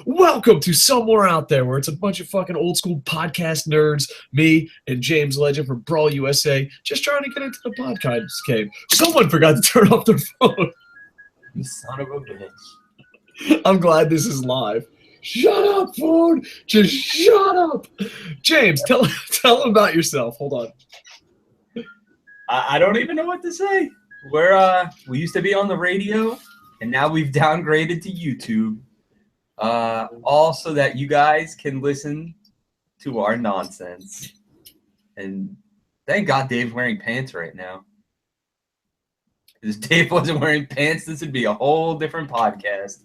Welcome to Somewhere Out There, where it's a bunch of fucking old school podcast nerds, me and James Legend from Brawl USA, just trying to get into the podcast game. Someone forgot to turn off their phone. You son of a bitch. I'm glad this is live. Shut up, phone. Just shut up. James, tell them about yourself. Hold on. I don't even know what to say. We used to be on the radio, and now we've downgraded to YouTube. All so that you guys can listen to our nonsense. And thank God Dave's wearing pants right now. If Dave wasn't wearing pants, this would be a whole different podcast.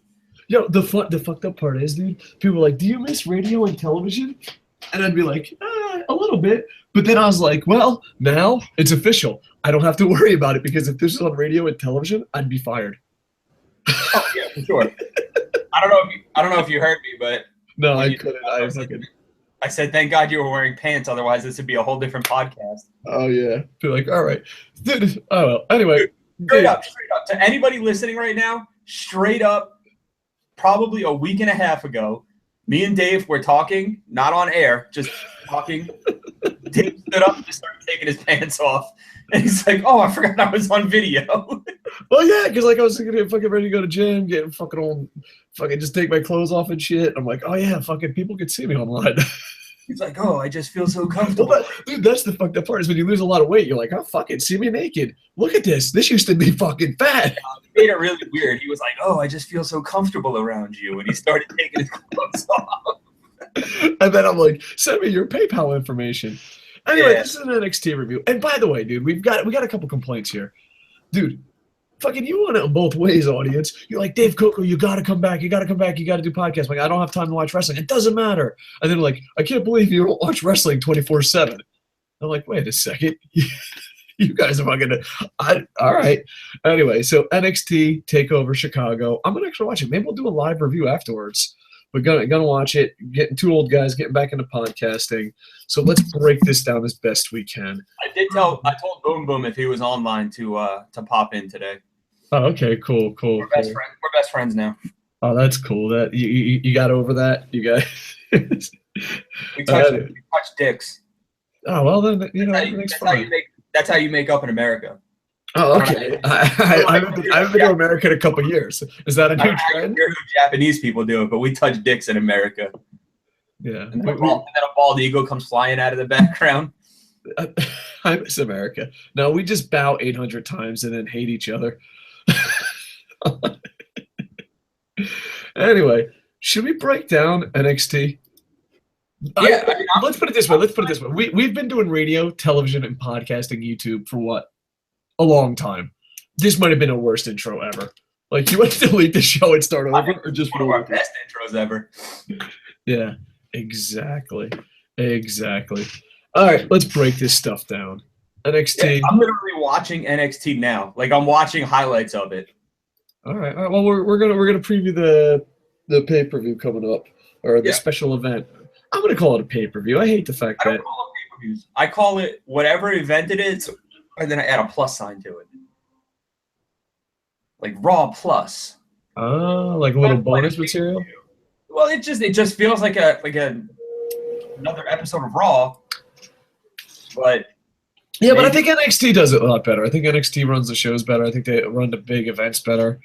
Yo, the fucked up part is, dude, people are like, do you miss radio and television? And I'd be like, a little bit. But then I was like, well, now it's official. I don't have to worry about it, because if this is on radio and television, I'd be fired. Oh, yeah, for sure. I don't know if you heard me, but no, I couldn't. I said, thank God you were wearing pants. Otherwise, this would be a whole different podcast. Oh, yeah. Be like, all right. Dude, oh, well. Anyway. Straight up. To anybody listening right now, straight up, probably a week and a half ago, me and Dave were talking, not on air, just talking. Dave stood up and just started taking his pants off. And he's like, oh, I forgot I was on video. Well, yeah, because like I was getting fucking ready to go to gym, getting fucking old, fucking just take my clothes off and shit. I'm like, oh, yeah, fucking people could see me online. He's like, oh, I just feel so comfortable. Well, dude, that's the fucked up part, is when you lose a lot of weight, you're like, oh, fuck it, see me naked. Look at this. This used to be fucking fat. He made it really weird. He was like, oh, I just feel so comfortable around you. And he started taking his clothes off. And then I'm like, send me your PayPal information. Anyway, Yeah. This is an NXT review. And by the way, dude, we got a couple complaints here. Dude, fucking you want it both ways, audience. You're like, Dave Koco, you got to come back. You got to come back. You got to do podcasts. I'm like, I don't have time to watch wrestling. It doesn't matter. And then like, I can't believe you don't watch wrestling 24/7. I'm like, wait a second. You guys are fucking all right. Anyway, so NXT TakeOver Chicago. I'm gonna actually watch it. Maybe we'll do a live review afterwards. We're gonna watch it. Getting two old guys getting back into podcasting. So let's break this down as best we can. I told Boom Boom if he was online to pop in today. Oh, okay, cool. We're best friends now. Oh, that's cool. That you got over that. You got. We touch dicks. Oh well, then everything's fine. That's how you make up in America. Oh, okay. I haven't been to America in a couple of years. Is that a new trend? I hear who Japanese people do it, but we touch dicks in America. Yeah. And then a bald eagle comes flying out of the background. I miss America. No, we just bow 800 times and then hate each other. Anyway, should we break down NXT? Yeah. Let's put it this way. We've been doing radio, television, and podcasting YouTube for what? A long time. This might have been the worst intro ever. Like, you want to delete the show and start over, or just one of our best intros ever. Yeah, exactly. All right, let's break this stuff down. NXT. Yeah, I'm literally watching NXT now. Like, I'm watching highlights of it. All right. Well, we're gonna preview the pay-per-view coming up, or the special event. I'm gonna call it a pay-per-view. I hate the fact that. I don't call it pay-per-views. I call it whatever event it is, and then I add a plus sign to it. Like Raw Plus. Like a little bonus material? Well, it just feels like another episode of Raw. But yeah, but I think NXT does it a lot better. I think NXT runs the shows better. I think they run the big events better.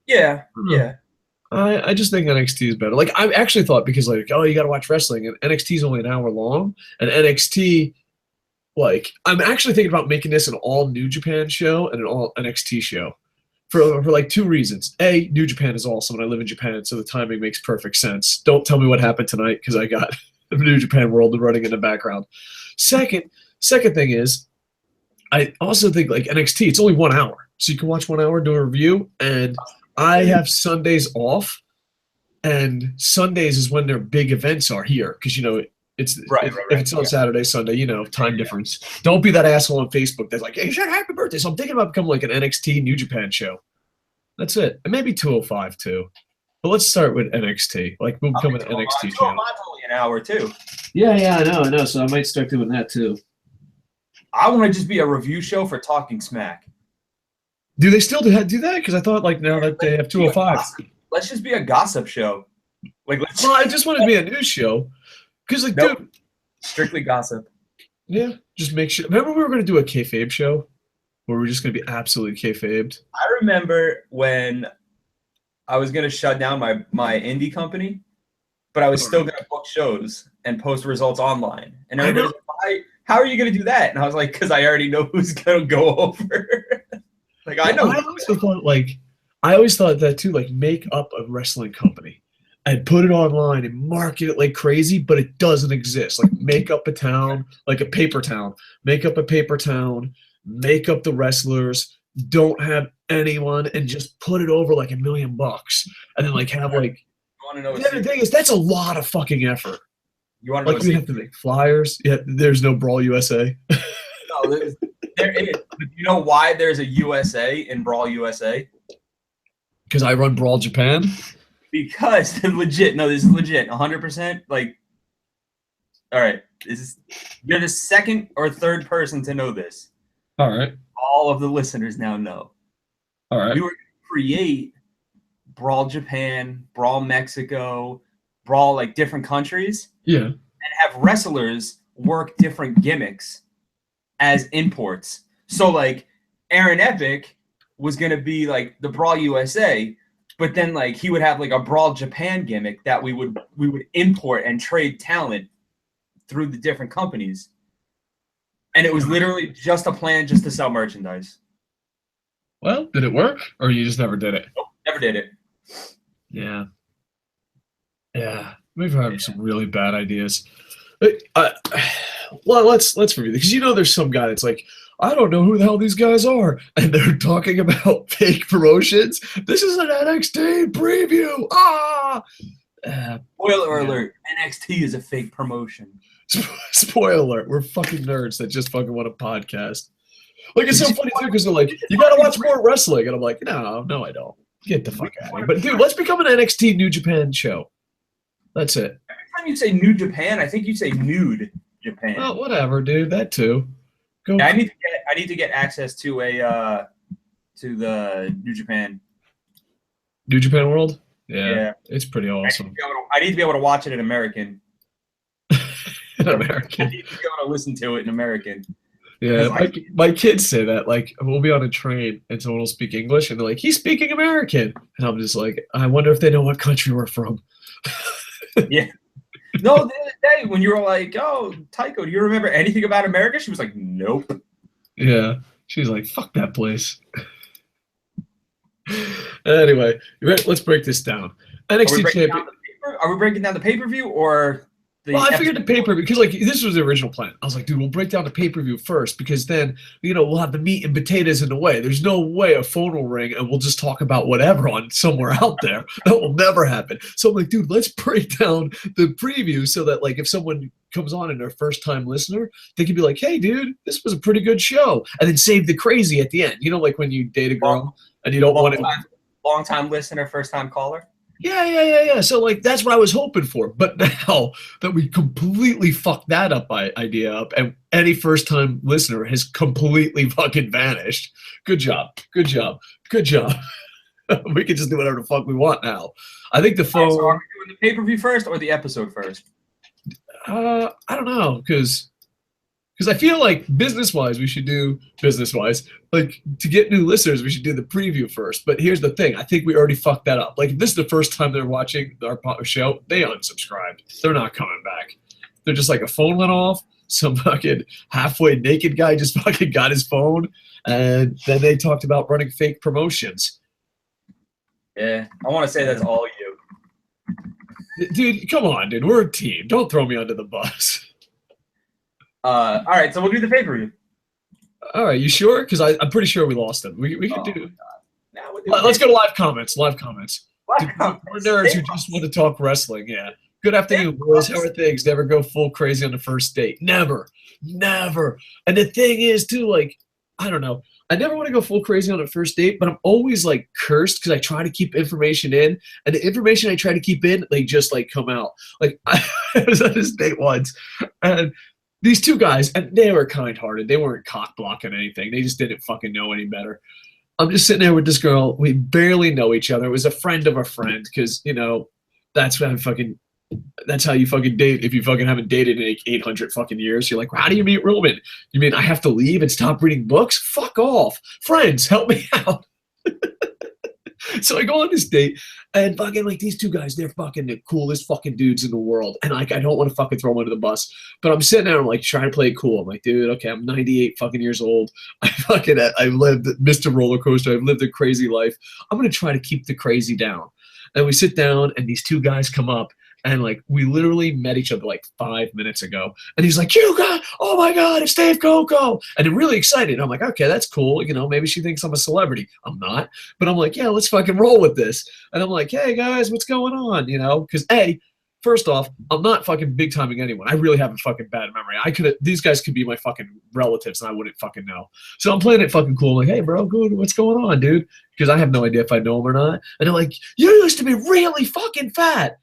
Yeah. I just think NXT is better. Like, I actually thought, because like, oh, you got to watch wrestling, and NXT is only an hour long, and NXT, like, I'm actually thinking about making this an all New Japan show and an all NXT show for like two reasons. A, New Japan is awesome, and I live in Japan, so the timing makes perfect sense. Don't tell me what happened tonight, because I got the New Japan World running in the background. Second thing is, I also think like NXT, it's only 1 hour, so you can watch 1 hour, do a review, and I have Sundays off, and Sundays is when their big events are here, because it's if it's on Saturday, Sunday, time difference. Don't be that asshole on Facebook that's like, hey, happy birthday. So I'm thinking about becoming like an NXT New Japan show. That's it, and maybe 205 too. But let's start with NXT. Like, we'll become an NXT show. 205 only an hour too. Yeah, I know. So I might start doing that too. I want to just be a review show for Talking Smack. Do they still do that? Because I thought, like, now that they have 205. let's just be a gossip show. Like, let's. Well, I just want to be a news show because, like, Nope. dude, Strictly gossip. yeah, just make sure. Remember, we were going to do a kayfabe show where we're just going to be absolutely kayfabed. I remember when I was gonna shut down my indie company, but I was still gonna book shows and post results online. And everybody's like, how are you gonna do that? And I was like, because I already know who's gonna go over. Like, I know. I always thought that too. Like, make up a wrestling company and put it online and market it like crazy, but it doesn't exist. Like, make up a town, like a paper town. Make up a paper town. Make up the wrestlers. Don't have anyone, and just put it over like $1 million, and then like have like. The thing is, that's a lot of fucking effort. You want to like we have to make flyers. Yeah, there's no Brawl USA. No, there is. But you know why there's a USA in Brawl USA? Because I run Brawl Japan. Because legit, no, this is legit, 100%. Like, all right, you're the second or third person to know this. All right. All of the listeners now know. All right. We were going to create Brawl Japan, Brawl Mexico, Brawl like different countries. Yeah. And have wrestlers work different gimmicks as imports. So like Aaron Epic was going to be like the Brawl USA, but then like he would have like a Brawl Japan gimmick that we would import and trade talent through the different companies. And it was literally just a plan just to sell merchandise. Well, did it work, or you just never did it? Nope, never did it. Yeah. Yeah. We've had some really bad ideas. Well, let's review because there's some guy that's like, I don't know who the hell these guys are, and they're talking about fake promotions. This is an NXT preview. Spoiler alert: NXT is a fake promotion. Spoiler alert: we're fucking nerds that just fucking want a podcast. Like, it's so funny too because they're like, you gotta watch more wrestling, and I'm like, no, I don't. Get the fuck out of here. But dude, let's become an NXT New Japan show. That's it. Every time you say New Japan, I think you say Nude Japan. Well, whatever, dude. That too. Go. Yeah, I need to get access to to the New Japan. New Japan World? Yeah. It's pretty awesome. I need to be able to watch it in American. In American. I need to be able to listen to it in American. Yeah, my kids say that. Like, we'll be on a train and someone will speak English and they're like, he's speaking American. And I'm just like, I wonder if they know what country we're from. Yeah. No, the other day when you were like, oh, Tycho, do you remember anything about America? She was like, nope. Yeah. She's like, fuck that place. Anyway, let's break this down. NXT Championship. Are we breaking down the pay-per-view or the I figured the pay-per-view because like this was the original plan. I was like, dude, we'll break down the pay-per-view first because then we'll have the meat and potatoes in the way. There's no way a phone will ring and we'll just talk about whatever on somewhere out there. That will never happen. So I'm like, dude, let's break down the preview so that like if someone comes on and they're first-time listener, they can be like, hey, dude, this was a pretty good show, and then save the crazy at the end. Like when you date a girl and you don't want to. Long-time listener, first-time caller. Yeah. So, like, that's what I was hoping for. But now that we completely fucked that idea up, and any first-time listener has completely fucking vanished. Good job. We can just do whatever the fuck we want now. I think the phone. Right, so are we doing the pay-per-view first or the episode first? I don't know, because I feel like business-wise, we should do business-wise. Like, to get new listeners, we should do the preview first. But here's the thing. I think we already fucked that up. Like, if this is the first time they're watching our show, they unsubscribed. They're not coming back. They're just like a phone went off. Some fucking halfway naked guy just fucking got his phone. And then they talked about running fake promotions. Yeah, I want to say that's all you. Dude, come on, dude. We're a team. Don't throw me under the bus. All right, so we'll do the pay-per-view. All right, you sure? Because I'm pretty sure we lost them. We could do. Now Let's go to live comments. We're nerds who just want to talk wrestling. Yeah. Good afternoon, boys. How are things? Never go full crazy on the first date. Never. And the thing is, too, like, I don't know. I never want to go full crazy on a first date, but I'm always like cursed because I try to keep information in, and the information I try to keep in, they just like come out. Like I was on this date once, and these two guys, and they were kind-hearted. They weren't cock-blocking anything. They just didn't fucking know any better. I'm just sitting there with this girl. We barely know each other. It was a friend of a friend because, you know, that's how you fucking date if you fucking haven't dated in 800 fucking years. You're like, how do you meet Roman? You mean I have to leave and stop reading books? Fuck off. Friends, help me out. So I go on this date, and fucking like these two guys, they're fucking the coolest fucking dudes in the world. And like, I don't want to fucking throw them under the bus, but I'm sitting there, I'm like trying to play it cool. I'm like, dude, okay, I'm 98 fucking years old. I've lived Mr. Roller Coaster. I've lived a crazy life. I'm gonna try to keep the crazy down. And we sit down, and these two guys come up. And like we literally met each other like 5 minutes ago, and he's like, oh my God, it's Dave Koco, and I'm really excited. I'm like, okay, that's cool. You know, maybe she thinks I'm a celebrity. I'm not, but I'm like, yeah, let's fucking roll with this. And I'm like, hey guys, what's going on? You know, because first off, I'm not fucking big timing anyone. I really have a fucking bad memory. These guys could be my fucking relatives, and I wouldn't fucking know. So I'm playing it fucking cool. I'm like, hey bro, good, what's going on, dude? Because I have no idea if I know him or not. And they're like, you used to be really fucking fat.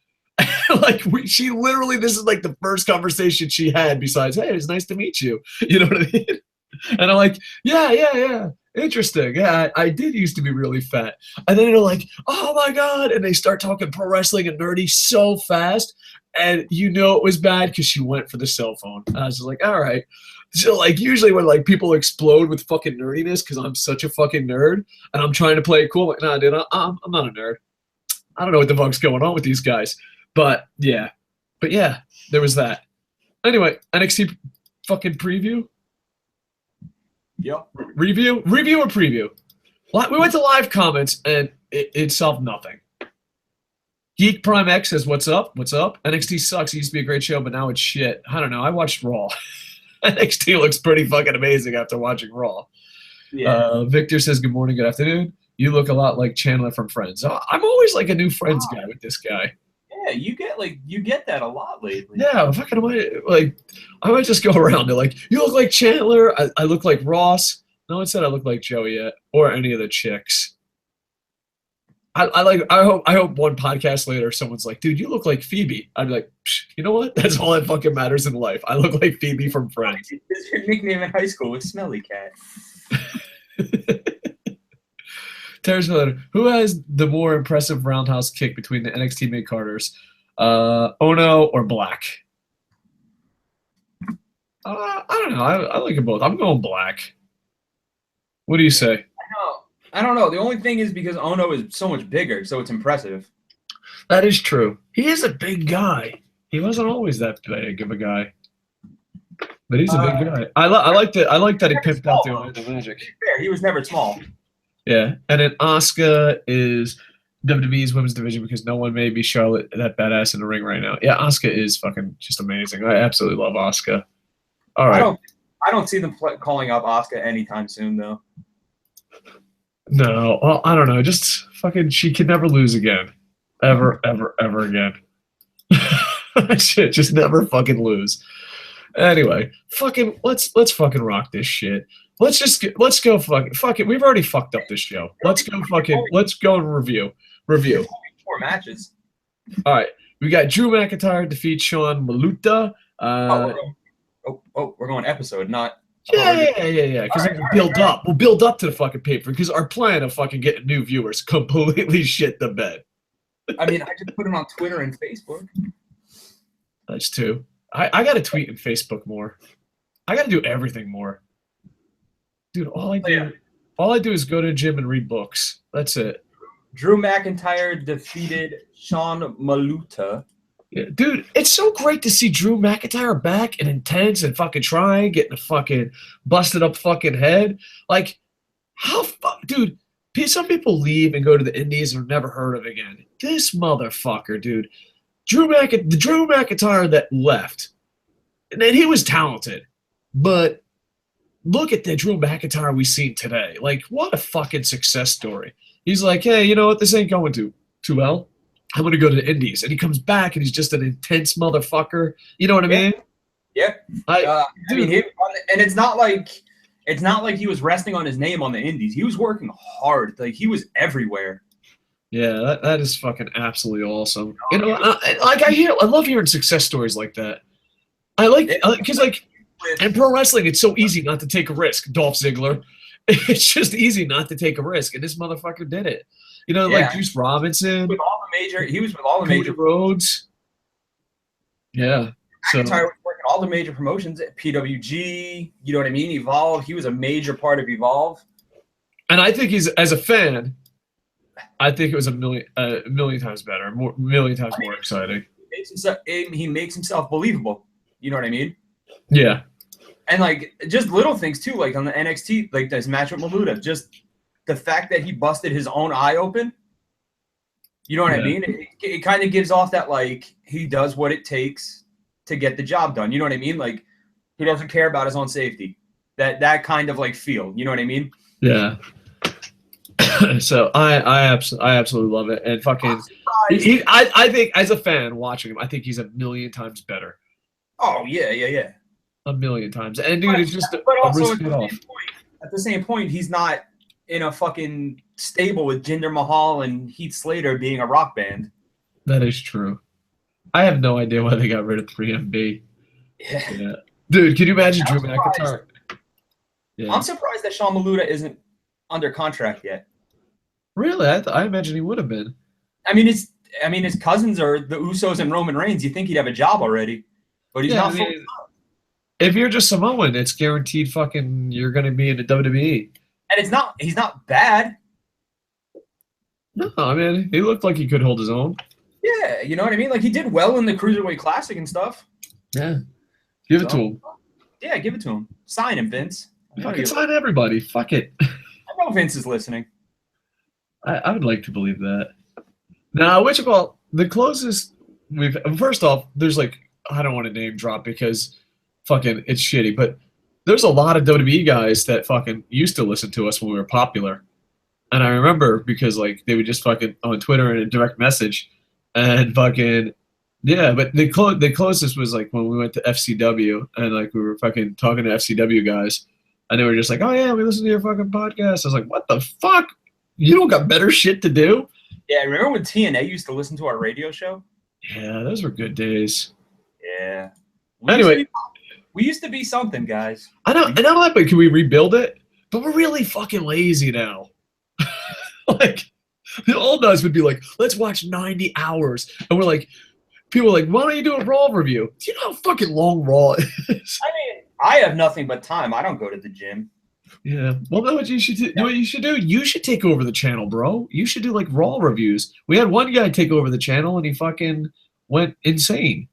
Like she literally, this is like the first conversation she had besides, hey, it's nice to meet you. You know what I mean? And I'm like, yeah. Interesting. Yeah, I did used to be really fat. And then they're like, oh my God. And they start talking pro wrestling and nerdy so fast. And you know it was bad because she went for the cell phone. I was just like, all right. So like usually when like people explode with fucking nerdiness because I'm such a fucking nerd and I'm trying to play it cool, like, nah, dude, I'm not a nerd. I don't know what the fuck's going on with these guys. But yeah, there was that. Anyway, NXT fucking preview? Yep. Review or preview? We went to live comments and it solved nothing. Geek Prime X says, what's up? NXT sucks. It used to be a great show, but now it's shit. I don't know. I watched Raw. NXT looks pretty fucking amazing after watching Raw. Yeah. Victor says, good morning, good afternoon. You look a lot like Chandler from Friends. I'm always like a new Friends guy with this guy. Yeah, you get that a lot lately. Yeah, fucking I might just go around it like, you look like Chandler, I look like Ross. No one said I look like Joey yet, or any of the chicks. I hope one podcast later someone's like, dude, you look like Phoebe. I'd be like, you know what? That's all that fucking matters in life. I look like Phoebe from Friends. It's your nickname in high school was Smelly Cat. Terrence Miller, who has the more impressive roundhouse kick between the NXT mid-carders, Ohno or Black? I don't know. I like them both. I'm going Black. What do you say? I don't know. The only thing is because Ohno is so much bigger, so it's impressive. That is true. He is a big guy. He wasn't always that big of a guy, but he's a big guy. I like that he pimped out the Orlando Magic. Fair, he was never small. Yeah, and then Asuka is WWE's women's division because no one may be Charlotte that badass in the ring right now. Yeah, Asuka is fucking just amazing. I absolutely love Asuka. All right. I don't see them calling up Asuka anytime soon, though. No, well, I don't know. Just fucking, she can never lose again, ever again. Shit, just never fucking lose. Anyway, fucking, let's fucking rock this shit. Let's go fuck it. We've already fucked up this show. Let's go and review. 4 matches. All right. We got Drew McIntyre defeat Sean Maluta. We're going episode, not. Yeah. Because we'll build up to the fucking paper because our plan of fucking getting new viewers completely shit the bed. I mean, I just put it on Twitter and Facebook. That's two. I got to tweet and Facebook more. I got to do everything more. Dude, all I do is go to the gym and read books. That's it. Drew McIntyre defeated Sean Maluta. Yeah, dude, it's so great to see Drew McIntyre back and intense and fucking trying, getting a fucking busted up fucking head. Like, dude, some people leave and go to the indies and are never heard of again. This motherfucker, dude. The Drew McIntyre that left, and he was talented, but look at the Drew McIntyre we seen today. Like, what a fucking success story. He's like, hey, you know what? This ain't going too well. I'm going to go to the indies. And he comes back, and he's just an intense motherfucker. You know what I mean? Yeah. I mean, and it's not like he was resting on his name on the indies. He was working hard. Like, he was everywhere. Yeah, that is fucking absolutely awesome. You know, I love hearing success stories like that. I like because like in pro wrestling, it's so easy not to take a risk. Dolph Ziggler, it's just easy not to take a risk, and this motherfucker did it. You know, like Juice Robinson. He was with all the major Rhodes. Yeah. McIntyre was working all the major promotions at PWG. You know what I mean? Evolve. He was a major part of Evolve. And I think as a fan, I think it was a million times better, million times more exciting. He makes himself believable. You know what I mean? Yeah. And like just little things too, like on the NXT, like this match with Maluta, just the fact that he busted his own eye open. You know what I mean? It kind of gives off that like he does what it takes to get the job done. You know what I mean? Like he doesn't care about his own safety. That kind of like feel. You know what I mean? Yeah. So I absolutely love it, and fucking I think as a fan watching him, I think he's a million times better. Oh yeah. A million times, and dude, it's just but also at the same point, he's not in a fucking stable with Jinder Mahal and Heath Slater being a rock band. That is true. I have no idea why they got rid of 3MB. Yeah. Dude, can you imagine Drew McIntyre? Yeah. I'm surprised that Sean Maluta isn't under contract yet. Really? I imagine he would have been. I mean, his cousins are the Usos and Roman Reigns. You think he'd have a job already, but he's not. If you're just Samoan, it's guaranteed. Fucking, you're going to be in the WWE. And he's not bad. No, I mean, he looked like he could hold his own. Yeah, you know what I mean? Like, he did well in the Cruiserweight Classic and stuff. Yeah. Give it to him. Yeah, give it to him. Sign him, Vince. Fucking sign everybody. Fuck it. I know Vince is listening. I would like to believe that. Now, which of all the closest we've first off, there's like I don't want to name drop because fucking it's shitty, but there's a lot of WWE guys that fucking used to listen to us when we were popular. And I remember because like they would just fucking on Twitter and a direct message and fucking yeah, but the closest was like when we went to FCW and like we were fucking talking to FCW guys and they were just like, oh yeah, we listen to your fucking podcast. I was like, what the fuck? You don't got better shit to do? Yeah, remember when TNA used to listen to our radio show? Yeah, those were good days. Yeah. We used to be something, guys. I know, and I'm like, but can we rebuild it? But we're really fucking lazy now. Like, the old us would be like, let's watch 90 hours. And we're like, people are like, why don't you do a Raw review? Do you know how fucking long Raw is? I mean, I have nothing but time. I don't go to the gym. Yeah. Well, know what you should do? What you should do? You should take over the channel, bro. You should do like Raw reviews. We had one guy take over the channel and he fucking went insane.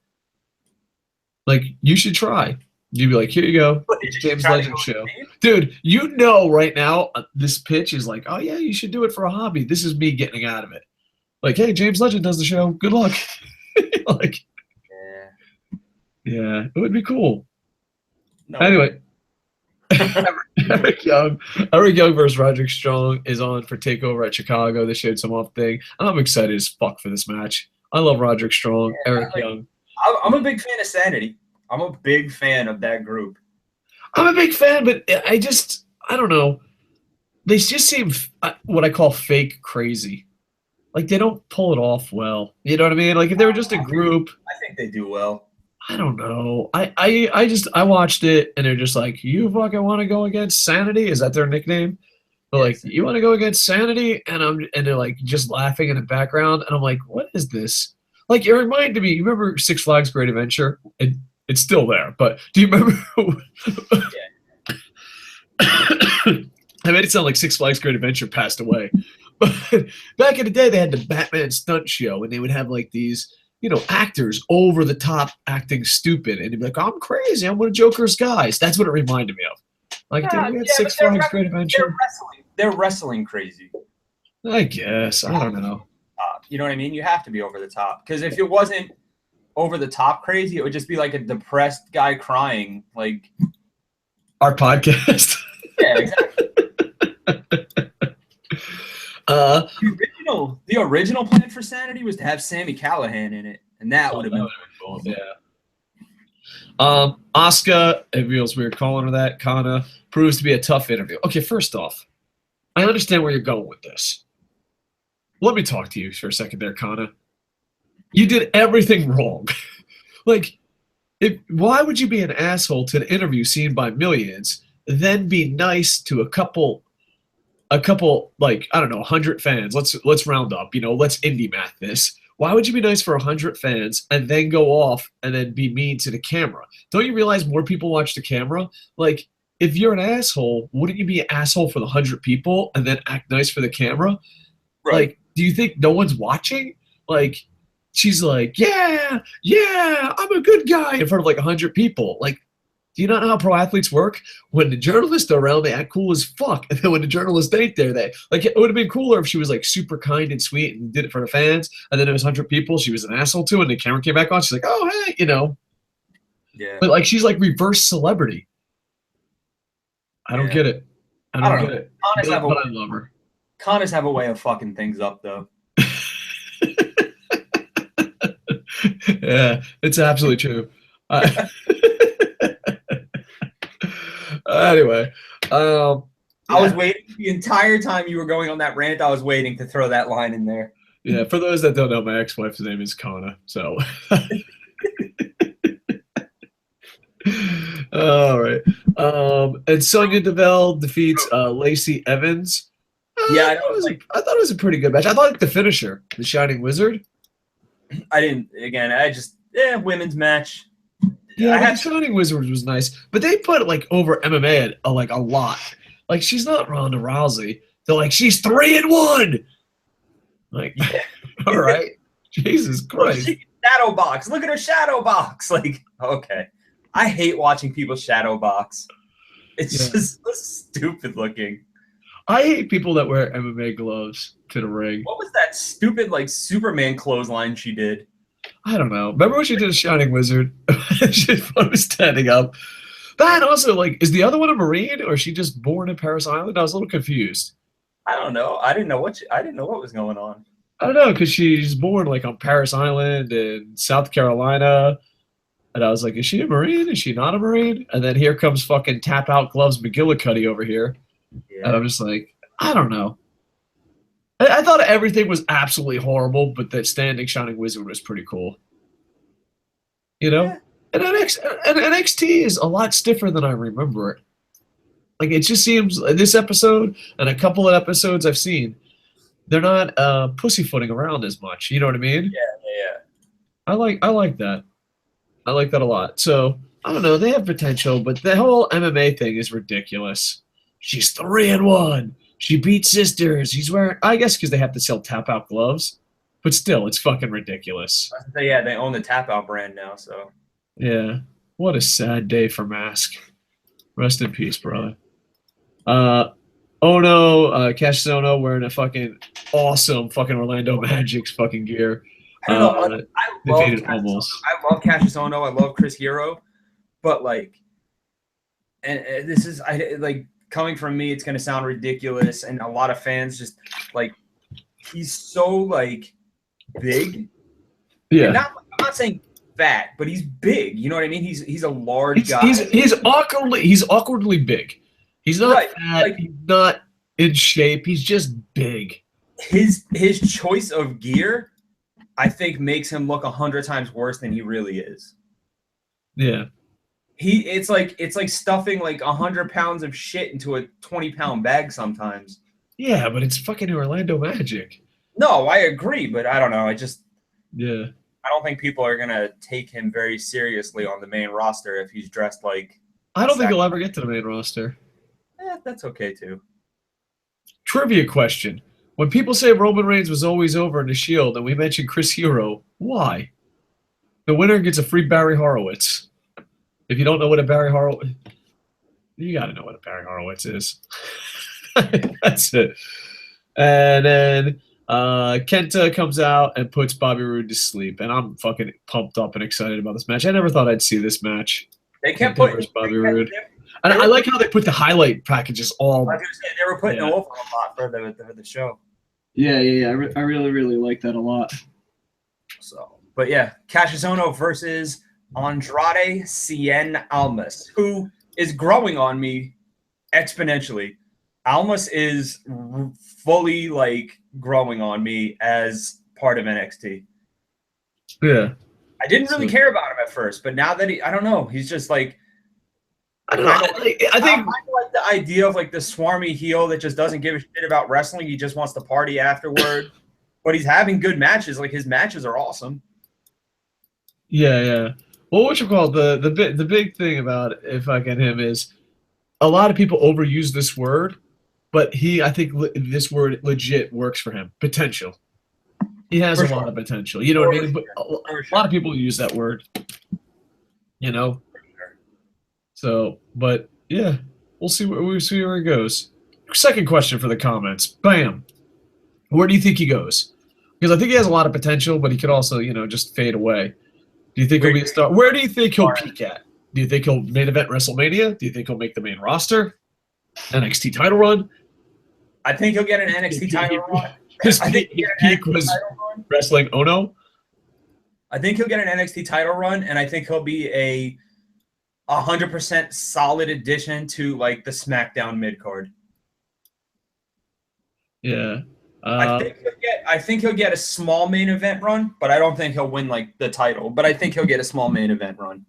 Like, you should try. You'd be like, here you go. It's James Legend show. Dude, you know right now this pitch is like, oh yeah, you should do it for a hobby. This is me getting out of it. Like, hey, James Legend does the show. Good luck. Like, yeah, it would be cool. No. Anyway. Eric Young versus Roderick Strong is on for TakeOver at Chicago. They showed some off thing. I'm excited as fuck for this match. I love Roderick Strong, yeah, Eric Young. I'm a big fan of Sanity. I'm a big fan of that group. I'm a big fan, but I don't know. They just seem what I call fake crazy. Like, they don't pull it off well. You know what I mean? Like, if they were just a group. I think they do well. I don't know. I watched it, and they're just like, you fucking want to go against Sanity? Is that their nickname? But like, you want to go against Sanity? And they're like just laughing in the background, and I'm like, what is this? Like, it reminded me. You remember Six Flags Great Adventure? It's still there, but do you remember? I made it sound like Six Flags Great Adventure passed away. But back in the day, they had the Batman stunt show, and they would have like these, you know, actors over the top acting stupid, and they'd be like, I'm crazy, I'm one of Joker's guys. That's what it reminded me of. Like, did we have Six Flags Great Adventure? They're wrestling crazy. I guess. I don't know. You know what I mean? You have to be over the top. Because if it wasn't over the top crazy, it would just be like a depressed guy crying. Like our podcast. Yeah, exactly. The original plan for Sanity was to have Sami Callihan in it, and that would have been cool. Yeah. Asuka, reveals we were calling her that, Kana, proves to be a tough interview. Okay, first off, I understand where you're going with this. Let me talk to you for a second there, Kana. You did everything wrong. Like, why would you be an asshole to an interview seen by millions, then be nice to a couple a couple, like, I don't know, 100 fans. Let's round up. Let's indie math this. Why would you be nice for 100 fans and then go off and then be mean to the camera? Don't you realize more people watch the camera? Like, if you're an asshole, wouldn't you be an asshole for the 100 people and then act nice for the camera? Right. Like, do you think no one's watching? Like, she's like, yeah, I'm a good guy in front of like 100 people. Like, do you not know how pro athletes work? When the journalists are around, they act cool as fuck. And then when the journalists ain't there, they like, it would have been cooler if she was like super kind and sweet and did it for the fans. And then it was 100 people she was an asshole to, and the camera came back on. She's like, oh, hey, Yeah. But like, she's like reverse celebrity. I don't get it. I don't get it. But I love her. Connor's have a way of fucking things up, though. Yeah, it's absolutely true. Anyway, I was waiting the entire time you were going on that rant. I was waiting to throw that line in there. Yeah, for those that don't know, my ex-wife's name is Connor. So, all right. And Sonya Deville defeats Lacey Evans. Yeah, I thought it was a pretty good match. I thought like the finisher, the Shining Wizard. I didn't. Again, women's match. Yeah, the Shining Wizard was nice, but they put like over MMA like a lot. Like, she's not Ronda Rousey. They're like, she's 3-1. Like, yeah. All right, Jesus Christ. Shadow box. Look at her shadow box. Like, okay, I hate watching people shadow box. It's just stupid looking. I hate people that wear MMA gloves to the ring. What was that stupid like Superman clothesline she did? I don't know. Remember when she did a Shining Wizard? She was standing up. That also, like, is the other one a Marine, or is she just born in Paris Island? I was a little confused. I don't know. I didn't know what was going on. I don't know, because she's born like on Paris Island in South Carolina. And I was like, is she a Marine? Is she not a Marine? And then here comes fucking Tap Out Gloves McGillicuddy over here. Yeah. And I'm just like, I don't know. I thought everything was absolutely horrible, but that standing Shining Wizard was pretty cool. Yeah. And NXT is a lot stiffer than I remember it. Like, it just seems this episode and a couple of episodes I've seen, they're not pussyfooting around as much. You know what I mean? Yeah. I like that. I like that a lot. So, I don't know. They have potential, but the whole MMA thing is ridiculous. She's 3-1. She beat sisters. He's wearing, I guess, because they have to sell Tap Out gloves. But still, it's fucking ridiculous. Yeah, they own the Tap Out brand now, so. Yeah. What a sad day for Mask. Rest in peace, brother. Ohno, Kassius Ohno wearing a fucking awesome fucking Orlando Magic's fucking gear. I love Kassius Ohno. I love Chris Hero. But, like, and this is, coming from me, it's going to sound ridiculous. And a lot of fans just, like, he's so, like, big. Yeah. I'm not saying fat, but he's big. You know what I mean? He's a large guy. He's awkwardly big. He's not fat. Like, he's not in shape. He's just big. His choice of gear, I think, makes him look 100 times worse than he really is. Yeah. It's like stuffing like 100 pounds of shit into a 20-pound bag sometimes. Yeah, but it's fucking Orlando Magic. No, I agree, but I don't know. I don't think people are gonna take him very seriously on the main roster if he's dressed like. I don't think he'll ever get to the main roster. That's okay too. Trivia question: when people say Roman Reigns was always over in the Shield, and we mention Chris Hero, why? The winner gets a free Barry Horowitz. If you don't know what a Barry Horowitz, you got to know what a Barry Horowitz is. That's it. And then Kenta comes out and puts Bobby Roode to sleep, and I'm fucking pumped up and excited about this match. I never thought I'd see this match. They kept putting Bobby Roode. And I like how they put the highlight packages all. I was gonna say they were putting over a lot for the show. Yeah. I really like that a lot. So, but yeah, Kassius Ohno versus Andrade Cien Almas, who is growing on me exponentially. Almas is fully like growing on me as part of NXT. Yeah. I didn't really care about him at first, but now that I don't know, he's just like I don't know. I think I like the idea of like the swarmy heel that just doesn't give a shit about wrestling. He just wants to party afterward. But he's having good matches. Like his matches are awesome. Yeah. Well, what you call the big thing about him is a lot of people overuse this word, but I think this word legit works for him. Potential. He has a lot of potential. You know what I mean? But a lot of people use that word. You know. So, but yeah, we'll see where it goes. Second question for the comments. Bam. Where do you think he goes? Because I think he has a lot of potential, but he could also, just fade away. Do you think he'll be a star? Where do you think he'll peak at? Do you think he'll main event WrestleMania? Do you think he'll make the main roster? NXT title run? I think he'll get an NXT title run. His peak was wrestling Ohno. I think he'll get an NXT title run, and I think he'll be a 100% solid addition to like the SmackDown mid card. Yeah. I think he'll get a small main event run, but I don't think he'll win like the title. But I think he'll get a small main event run.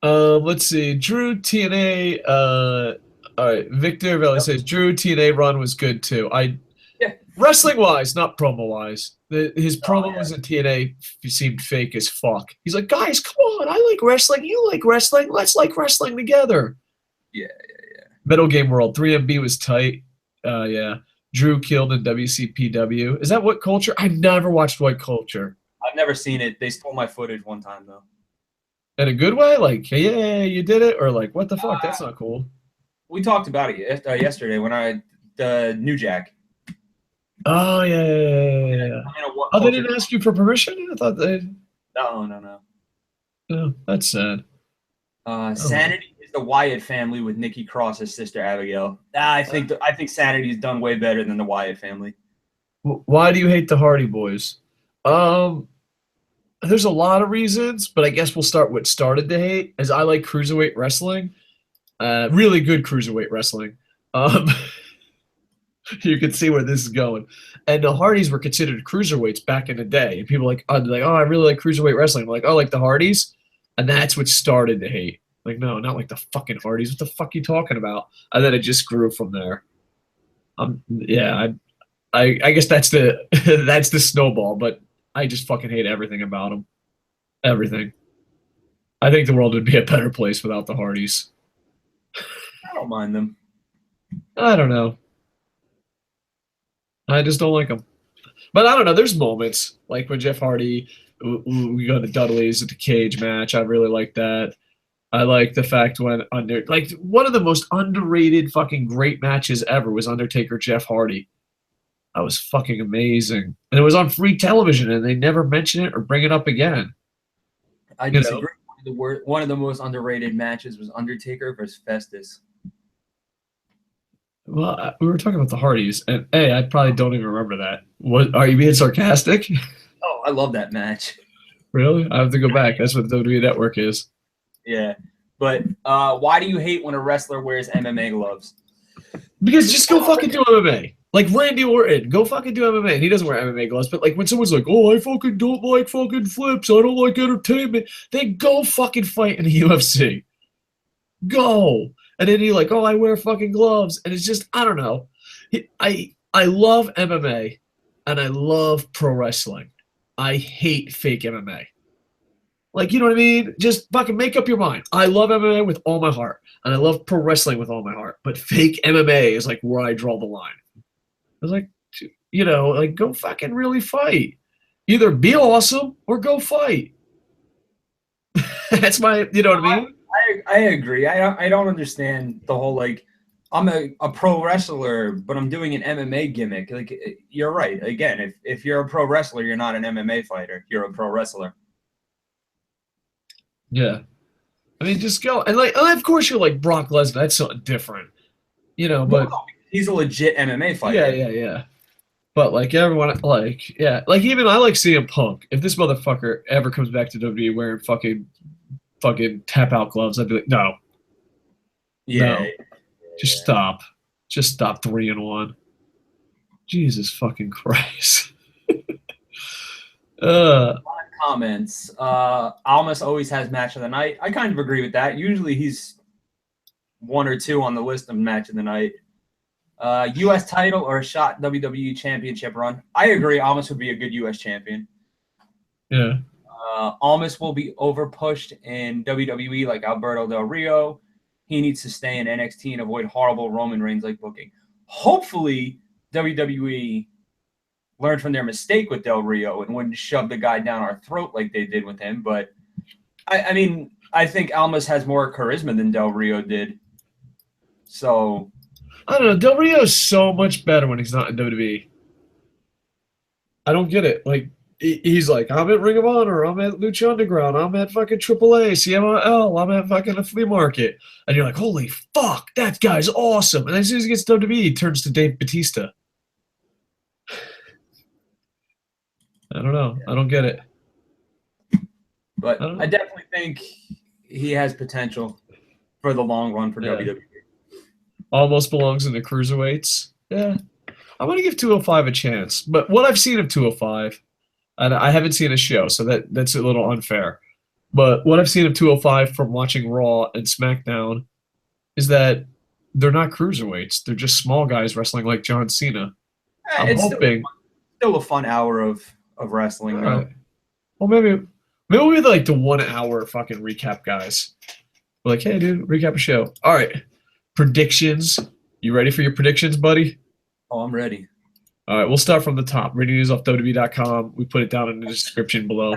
Let's see. Drew TNA. All right. Victor Valley says Drew TNA run was good too. Wrestling wise, not promo wise. His promos in TNA seemed fake as fuck. He's like, guys, come on! I like wrestling. You like wrestling. Let's like wrestling together. Yeah. Metal Game World 3MB was tight. Yeah. Drew killed in WCPW. Is that What Culture? I never watched What Culture. I've never seen it. They stole my footage one time though. In a good way? Like, yeah, you did it? Or like, what the fuck? That's not cool. We talked about it yesterday when New Jack. Oh, yeah. Oh, they didn't ask you for permission? I thought they... No. Oh, that's sad. Sanity is the Wyatt family with Nikki Cross's sister Abigail. I think Sanity's done way better than the Wyatt family. Why do you hate the Hardy Boys? There's a lot of reasons, but I guess we'll start what started to hate, as I like cruiserweight wrestling. Really good cruiserweight wrestling. You can see where this is going. And the Hardys were considered cruiserweights back in the day. And people oh, I really like cruiserweight wrestling. I'm like, oh, like the Hardys? And that's what started to hate. Like, no, not like the fucking Hardys. What the fuck are you talking about? And then it just grew from there. Yeah, I guess that's the that's the snowball, but I just fucking hate everything about them. Everything. I think the world would be a better place without the Hardys. I don't mind them. I don't know. I just don't like them. But I don't know. There's moments like when Jeff Hardy, we go to Dudley's at the cage match. I really like that. I like the fact when one of the most underrated fucking great matches ever was Undertaker Jeff Hardy. That was fucking amazing. And it was on free television and they never mention it or bring it up again. I disagree. One of the most underrated matches was Undertaker versus Festus. Well, we were talking about the Hardys, and hey, I probably don't even remember that. What are you being sarcastic? Oh, I love that match. Really? I have to go back. That's what the WWE Network is. Yeah, but why do you hate when a wrestler wears MMA gloves? Because just go fucking do MMA. Like Randy Orton, go fucking do MMA. And he doesn't wear MMA gloves, but like when someone's like, "Oh, I fucking don't like fucking flips. I don't like entertainment," they go fucking fight in the UFC. Go. And then you're like, oh, I wear fucking gloves. And it's just, I don't know. I love MMA and I love pro wrestling. I hate fake MMA. Like, you know what I mean? Just fucking make up your mind. I love MMA with all my heart. And I love pro wrestling with all my heart. But fake MMA is like where I draw the line. I was like, go fucking really fight. Either be awesome or go fight. That's my, you know what I mean? I agree. I don't understand the whole like I'm a pro wrestler, but I'm doing an MMA gimmick. Like you're right. Again, if you're a pro wrestler, you're not an MMA fighter. You're a pro wrestler. Yeah. I mean, just go and of course you're like Brock Lesnar. That's something different, But he's a legit MMA fighter. Yeah. But like everyone, even I like CM Punk. If this motherfucker ever comes back to WWE wearing fucking tap out gloves, I'd be like, no. Yeah. No. Just stop. Just stop 3-1. Jesus fucking Christ. comments. Almas always has match of the night. I kind of agree with that. Usually he's 1 or 2 on the list of match of the night. U.S. title or a shot WWE Championship run. I agree. Almas would be a good U.S. champion. Yeah. Almas will be overpushed in WWE like Alberto Del Rio. He needs to stay in NXT and avoid horrible Roman Reigns-like booking. Hopefully, WWE learned from their mistake with Del Rio and wouldn't shove the guy down our throat like they did with him. But, I mean, I think Almas has more charisma than Del Rio did. So... I don't know. Del Rio is so much better when he's not in WWE. I don't get it. Like, he's like, I'm at Ring of Honor, I'm at Lucha Underground, I'm at fucking AAA, CMLL, I'm at fucking a flea market. And you're like, holy fuck, that guy's awesome. And as soon as he gets WWE, he turns to Dave Bautista. I don't know. I don't get it. But I definitely think he has potential for the long run for WWE. Almost belongs in the cruiserweights. Yeah. I'm going to give 205 a chance. But what I've seen of 205, and I haven't seen a show, so that's a little unfair. But what I've seen of 205 from watching Raw and SmackDown is that they're not cruiserweights. They're just small guys wrestling like John Cena. I'm hoping. Still a fun hour of wrestling, though. Right. Well, maybe we're like the 1 hour fucking recap guys. We're like, hey, dude, recap a show. All right. Predictions. You ready for your predictions, buddy? Oh, I'm ready. All right, we'll start from the top. Reading news off WWE.com. We put it down in the description below.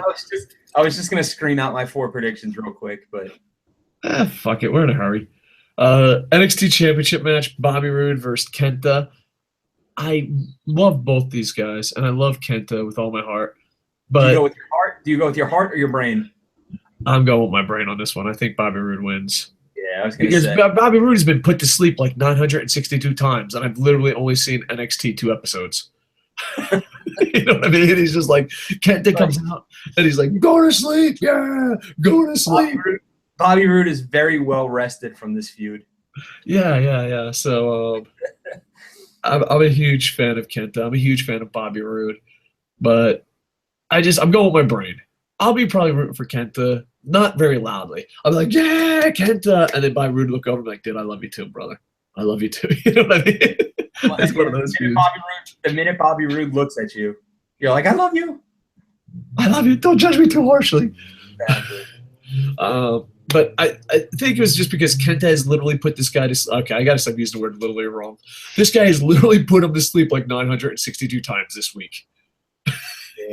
I was just going to screen out my 4 predictions real quick, but... Fuck it. We're in a hurry. NXT Championship Match, Bobby Roode versus Kenta. I love both these guys, and I love Kenta with all my heart. But do you go with your heart? Do you go with your heart or your brain? I'm going with my brain on this one. I think Bobby Roode wins. Yeah, I was going to say. Because Bobby Roode has been put to sleep like 962 times, and I've literally only seen NXT 2 episodes. You know what I mean? He's just like, Kenta comes out, and he's like, go to sleep, yeah, go to sleep. Bobby Roode is very well rested from this feud. Yeah. So I'm a huge fan of Kenta. I'm a huge fan of Bobby Roode. But I'm going with my brain. I'll be probably rooting for Kenta. Not very loudly. I'm like, yeah, Kenta. And then Bobby Roode look over and be like, dude, I love you too, brother. I love you too. You know what I mean? It's one of those feuds. The minute Bobby Roode looks at you, you're like, I love you. I love you. Don't judge me too harshly. Exactly. But I think it was just because Kenta has literally put this guy to sleep. Okay, I got to stop using the word literally wrong. This guy has literally put him to sleep like 962 times this week. Yeah.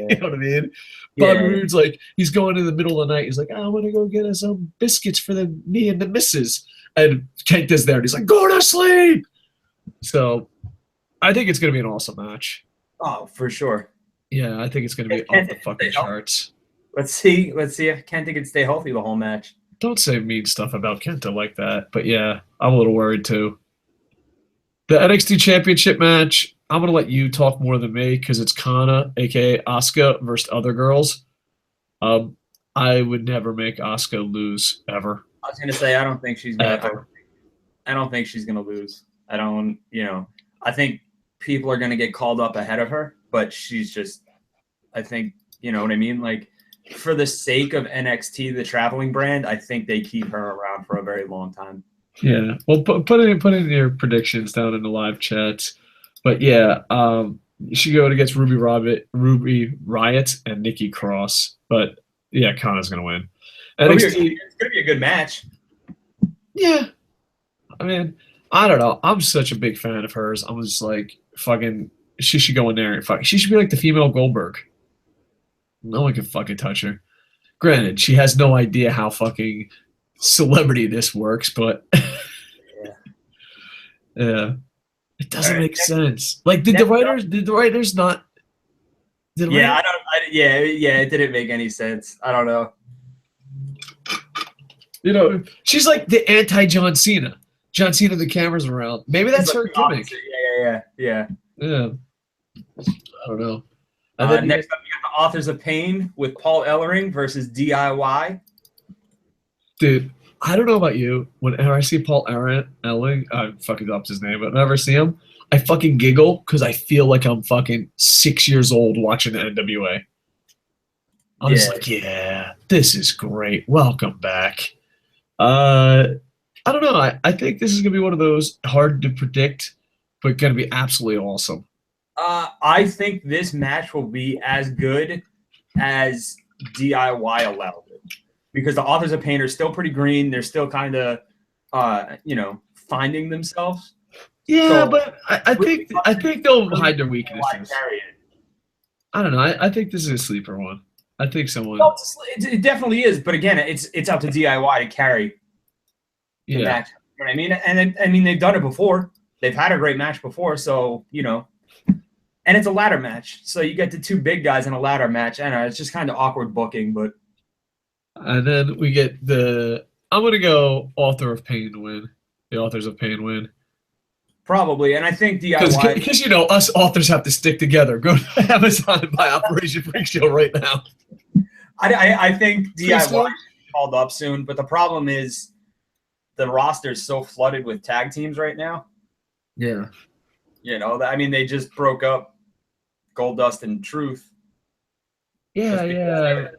You know what I mean? Bobby Roode's like, he's going in the middle of the night. He's like, I want to go get us some biscuits for me and the missus. And Kenta's there, and he's like, go to sleep. So I think it's going to be an awesome match. Oh, for sure. Yeah, I think it's going to be off the fucking charts. Let's see if Kenta can stay healthy the whole match. Don't say mean stuff about Kenta like that. But yeah, I'm a little worried too. The NXT Championship match, I'm going to let you talk more than me because it's Kana, a.k.a. Asuka, versus other girls. I would never make Asuka lose, ever. I was going to say, I don't think she's going to lose. I think people are going to get called up ahead of her, but she's just, I think, you know what I mean? Like, for the sake of NXT, the traveling brand, I think they keep her around for a very long time. Yeah. Well, put in your predictions down in the live chats. But yeah, she go against Ruby Riot and Nikki Cross. But yeah, Kana's gonna win. NXT, it's gonna be a good match. Yeah. I mean, I don't know. I'm such a big fan of hers. I'm just like, fucking, she should go in there and she should be like the female Goldberg. No one can fucking touch her. Granted, she has no idea how fucking celebrity this works, but yeah, it doesn't make sense. Like, did the writers not? It didn't make any sense. I don't know. You know, she's like the anti-John Cena. John Cena, the camera's around. Maybe that's her gimmick. Yeah. I don't know. And then next up, we got the Authors of Pain with Paul Ellering versus DIY. Dude, I don't know about you. Whenever I see Paul Ellering, I fucking dropped his name, but whenever I see him, I fucking giggle because I feel like I'm fucking 6 years old watching the NWA. I was like, yeah, this is great. Welcome back. I don't know. I think this is going to be one of those hard to predict, but going to be absolutely awesome. I think this match will be as good as DIY allowed it, because the Authors of Pain are still pretty green. They're still kind of, finding themselves. Yeah, so, but I think they'll hide their weaknesses. I don't know. I think this is a sleeper one. I think someone. Well, it definitely is, but again, it's up to DIY to carry the match. You know what I mean? And they've done it before. They've had a great match before, so and it's a ladder match, so you get the two big guys in a ladder match. I know it's just kind of awkward booking, but. And then we get I'm gonna go Author of Pain win. The Authors of Pain win. Probably, and I think DIY because us authors have to stick together. Go to Amazon and buy Operation Freak Show right now. I think DIY called up soon, but the problem is the roster is so flooded with tag teams right now. Yeah, they just broke up Goldust and Truth. Yeah. They're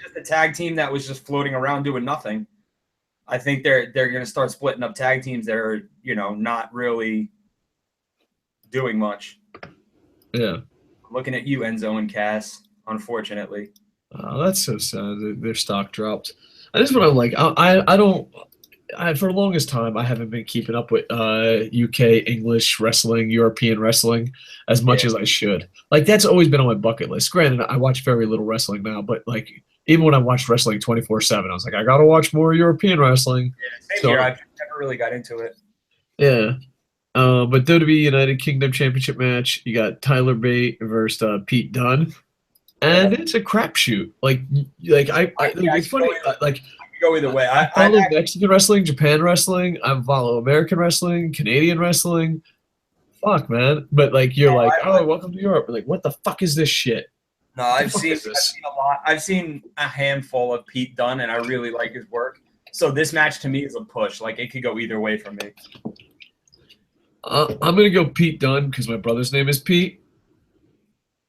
just a tag team that was just floating around doing nothing. I think they're going to start splitting up tag teams that are, not really doing much. Yeah. Looking at you, Enzo and Cass, unfortunately. Oh, that's so sad. Their stock dropped. And this is what I'm like. For the longest time, I haven't been keeping up with UK English wrestling, European wrestling as much as I should. Like, that's always been on my bucket list. Granted, I watch very little wrestling now, but like, even when I watched wrestling 24/7, I was like, I gotta watch more European wrestling. Yeah, same here. I never really got into it. Yeah. But WWE United Kingdom Championship match, you got Tyler Bate versus Pete Dunne. And it's a crapshoot. It's funny. Go either way. I follow Mexican wrestling, Japan wrestling. I follow American wrestling, Canadian wrestling. Fuck, man. But welcome to Europe. Like, what the fuck is this shit? No, I've seen a lot. I've seen a handful of Pete Dunne, and I really like his work. So this match to me is a push. Like, it could go either way for me. I'm gonna go Pete Dunne because my brother's name is Pete.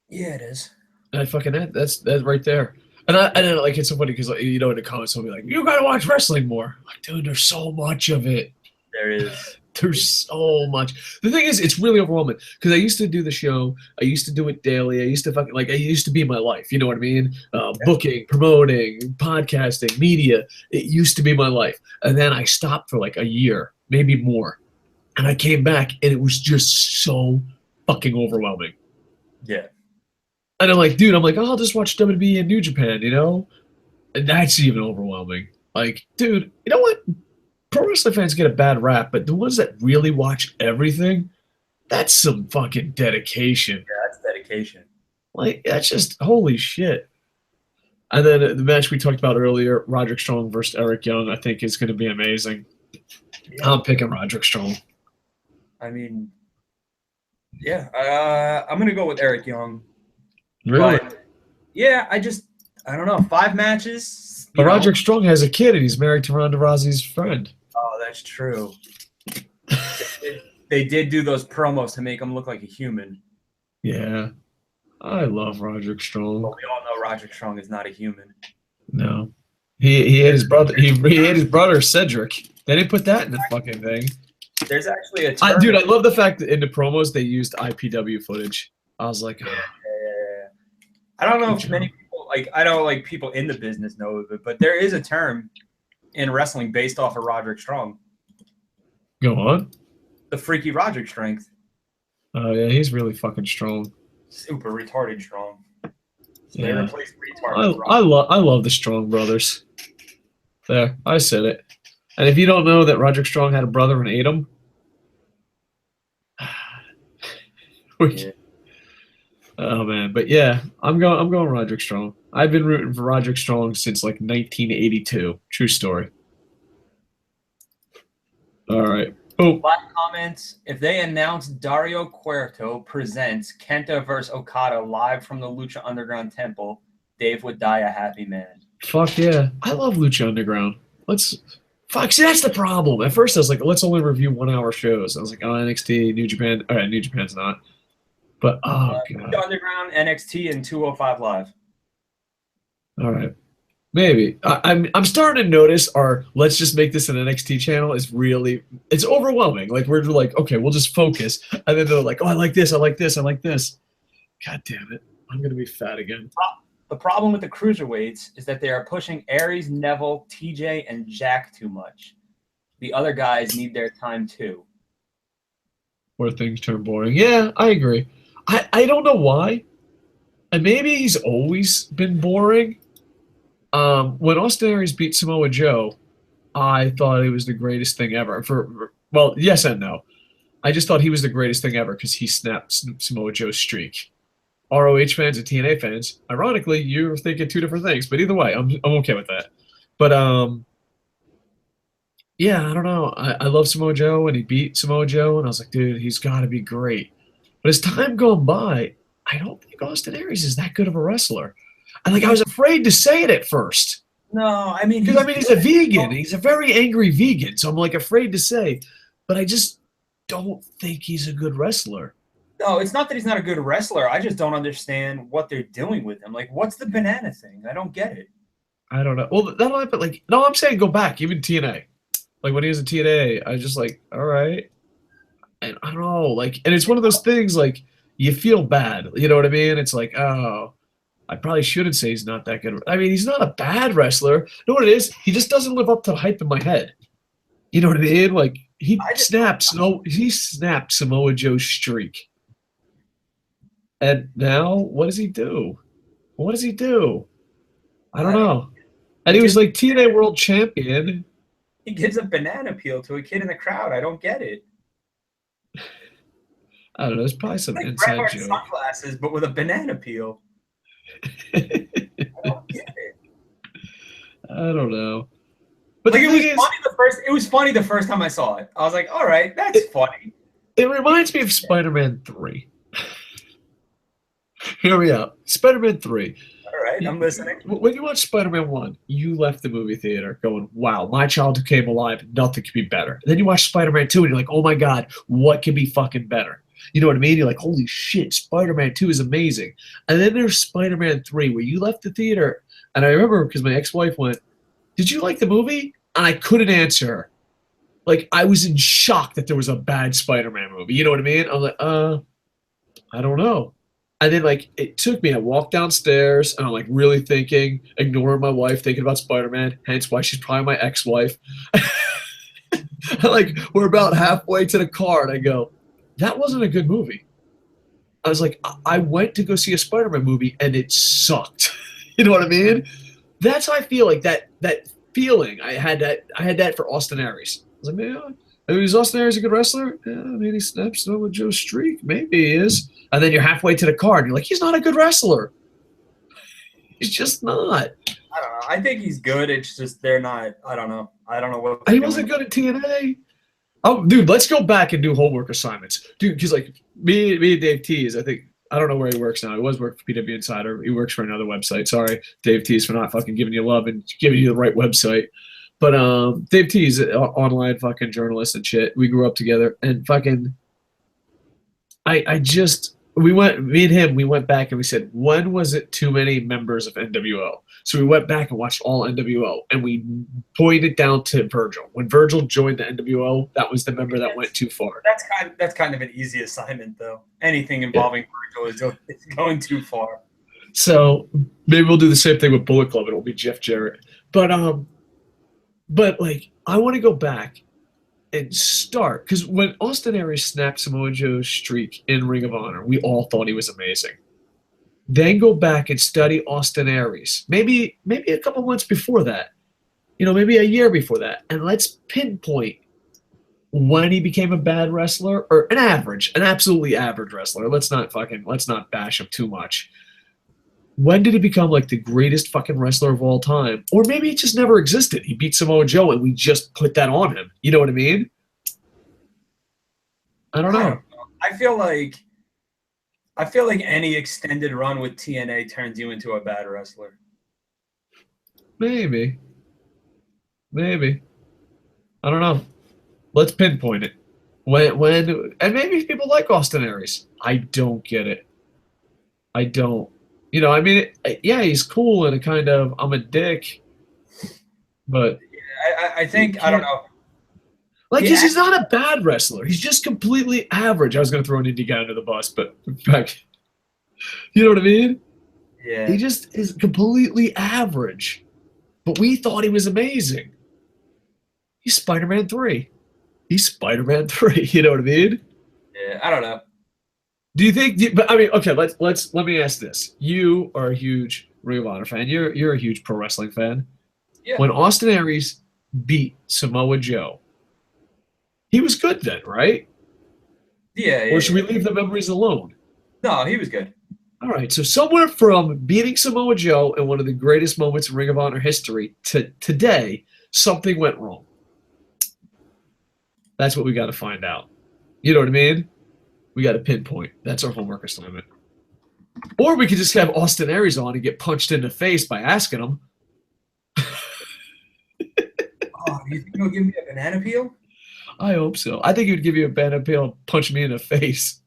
Yeah, it is. And that's right there. And it's so funny because in the comments they'll be like, "You gotta watch wrestling more." I'm like, dude, there's so much of it. There is. There's so much. The thing is, it's really overwhelming because I used to do the show. I used to do it daily. I used to it used to be my life. You know what I mean? Booking, promoting, podcasting, media. It used to be my life. And then I stopped for like a year, maybe more. And I came back and it was just so fucking overwhelming. Yeah. And I'm like, dude, I'll just watch WWE and New Japan, And that's even overwhelming. Like, dude, you know what? Pro wrestling fans get a bad rap, but the ones that really watch everything, that's some fucking dedication. Yeah, that's dedication. Like, that's just holy shit. And then the match we talked about earlier, Roderick Strong versus Eric Young, I think is going to be amazing. Yeah. I'm picking Roderick Strong. I'm going to go with Eric Young. Really? But, yeah, I don't know. 5 matches. But Roderick Strong has a kid, and he's married to Ronda Rousey's friend. Oh, that's true. They did do those promos to make him look like a human. Yeah. I love Roderick Strong. But we all know Roderick Strong is not a human. No. He had his brother. He had his brother, Cedric. They didn't put that in the fucking thing. There's actually a dude, I love the fact that in the promos they used IPW footage. I was like, yeah. I don't know if many people I know people in the business know of it, but there is a term in wrestling based off of Roderick Strong. Go on. The freaky Roderick strength. Oh yeah, he's really fucking strong. Super retarded strong. So yeah. They replaced retarded. I love the Strong brothers. There, I said it. And if you don't know that Roderick Strong had a brother and ate him, yeah. Oh man, but yeah, I'm going Roderick Strong. I've been rooting for Roderick Strong since like 1982. True story. All right. Oh. Last comments. If they announce Dario Cueto presents Kenta vs. Okada live from the Lucha Underground Temple, Dave would die a happy man. Fuck yeah. I love Lucha Underground. See, that's the problem. At first I was like, let's only review 1 hour shows. I was like, oh, NXT, New Japan. All right, New Japan's not. But, God. Lucha Underground, NXT, and 205 Live. All right. Maybe. I'm starting to notice our let's just make this an NXT channel is really it's overwhelming. Like we're like, okay, we'll just focus. And then they're like, oh, I like this, I like this, I like this. God damn it. I'm gonna be fat again. The problem with the cruiserweights is that they are pushing Aries, Neville, TJ, and Jack too much. The other guys need their time too. Where things turn boring. Yeah, I agree. I don't know why. And maybe he's always been boring. When Austin Aries beat Samoa Joe, I thought it was the greatest thing ever. Well, yes and no. I just thought he was the greatest thing ever because he snapped Samoa Joe's streak. ROH fans and TNA fans, ironically, you're thinking two different things. But either way, I'm okay with that. But yeah, I don't know. I love Samoa Joe, and he beat Samoa Joe, and I was like, dude, he's got to be great. But as time gone by, I don't think Austin Aries is that good of a wrestler. And like I was afraid to say it at first. No, I mean, because he's a vegan. He's a very angry vegan, so I'm like afraid to say. But I just don't think he's a good wrestler. No, it's not that he's not a good wrestler. I just don't understand what they're doing with him. Like, what's the banana thing? I don't get it. I don't know. Well, that'll happen. Like, no, I'm saying go back. Even TNA. Like when he was in TNA, I was just like, all right. And I don't know. Like, and it's one of those things. Like, you feel bad. You know what I mean? It's like, oh, I probably shouldn't say he's not that good. I mean, he's not a bad wrestler. You know what it is? He just doesn't live up to the hype in my head. You know what I mean? Like he snapped Samoa Joe's streak. And now what does he do? What does he do? I don't know. And he was like TNA World Champion. He gives a banana peel to a kid in the crowd. I don't get it. I don't know. There's probably some like inside Bret Hart joke. Sunglasses, but with a banana peel. I don't get it. I don't know. But like it was funny the first time I saw it. I was like, all right, that's funny. It reminds me of Spider-Man 3. Here we are. Spider-Man 3. All right, I'm listening. When you watch Spider-Man 1, you left the movie theater going, wow, my childhood came alive. Nothing could be better. And then you watch Spider-Man 2 and you're like, oh my God, what can be fucking better? You know what I mean? You're like, holy shit, Spider-Man 2 is amazing. And then there's Spider-Man 3 where you left the theater. And I remember because my ex-wife went, did you like the movie? And I couldn't answer her. Like, I was in shock that there was a bad Spider-Man movie. You know what I mean? I was like, I don't know. And then, like, it took me, I walked downstairs, and I'm, like, really thinking, ignoring my wife, thinking about Spider-Man, hence why she's probably my ex-wife. Like, we're about halfway to the car, and I go, that wasn't a good movie. I was like, I went to go see a Spider-Man movie, and it sucked. You know what I mean? That's how I feel like that feeling. I had that for Austin Aries. I was like, man, is Austin Aries a good wrestler? Yeah, maybe he snaps with Joe's streak. Maybe he is. And then you're halfway to the card, and you're like, he's not a good wrestler. He's just not. I don't know. I think he's good. It's just they're not. I don't know. I don't know what. He wasn't good at TNA. Oh, dude, let's go back and do homework assignments, dude. Because like me and Dave Tees, I don't know where he works now. He was working for PW Insider. He works for another website. Sorry, Dave Tees, for not fucking giving you love and giving you the right website. But Dave Tees, an online fucking journalist and shit. We grew up together, and fucking, me and him, we went back and we said, when was it too many members of NWO? So we went back and watched all NWO, and we pointed down to Virgil. When Virgil joined the NWO, that was the member that went too far. That's kind of an easy assignment, though. Anything involving Virgil is going too far. So maybe we'll do the same thing with Bullet Club. It'll be Jeff Jarrett. But like, I want to go back and start, because when Austin Aries snapped Samoa Joe's streak in Ring of Honor, we all thought he was amazing. Then go back and study Austin Aries. Maybe a couple months before that. Maybe a year before that. And let's pinpoint when he became a bad wrestler, or an absolutely average wrestler. Let's not bash him too much. When did he become like the greatest fucking wrestler of all time? Or maybe it just never existed. He beat Samoa Joe and we just put that on him. You know what I mean? I don't know. I feel like any extended run with TNA turns you into a bad wrestler. Maybe. I don't know. Let's pinpoint it. When and maybe people like Austin Aries. I don't get it. I don't. You know, I mean, yeah, he's cool and a kind of I'm a dick, but I think I don't know. Like he's not a bad wrestler. He's just completely average. I was going to throw an indie guy under the bus, but like, you know what I mean? Yeah. He just is completely average. But we thought he was amazing. He's Spider-Man 3. He's Spider-Man 3. You know what I mean? Yeah, I don't know. Do you think? But I mean, okay. Let me ask this. You are a huge Ring of Honor fan. You're a huge pro wrestling fan. Yeah. When Austin Aries beat Samoa Joe, he was good then, right? Yeah. Or should we leave the memories alone? No, he was good. All right. So somewhere from beating Samoa Joe in one of the greatest moments in Ring of Honor history to today, something went wrong. That's what we got to find out. You know what I mean? We got to pinpoint. That's our homework assignment. Or we could just have Austin Aries on and get punched in the face by asking him. Oh, do you think he'll give me a banana peel? I hope so. I think he would give you a banana peel and punch me in the face.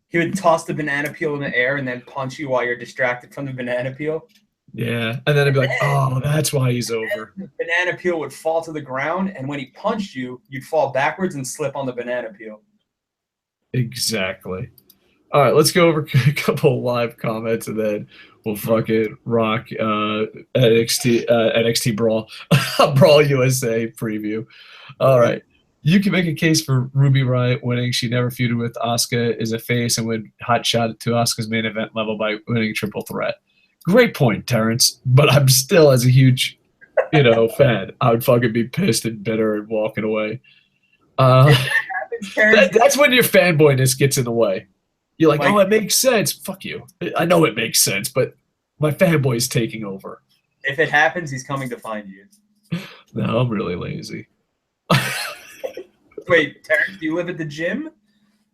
He would toss the banana peel in the air and then punch you while you're distracted from the banana peel. Yeah. And then I'd be like, oh, that's why he's over. The banana peel would fall to the ground, and when he punched you, you'd fall backwards and slip on the banana peel. Exactly. All right, let's go over a couple of live comments, and then we'll fucking rock NXT Brawl, Brawl USA preview. All right. You can make a case for Ruby Riot winning. She never feuded with Asuka, is a face, and would hot shot to Asuka's main event level by winning triple threat. Great point, Terrence. But I'm still, as a huge, fan, I would fucking be pissed and bitter and walking away. That's when your fanboyness gets in the way. You're like, oh, it makes sense. Fuck you. I know it makes sense, but my fanboy's taking over. If it happens, he's coming to find you. No, I'm really lazy. Wait, Terrence, do you live at the gym?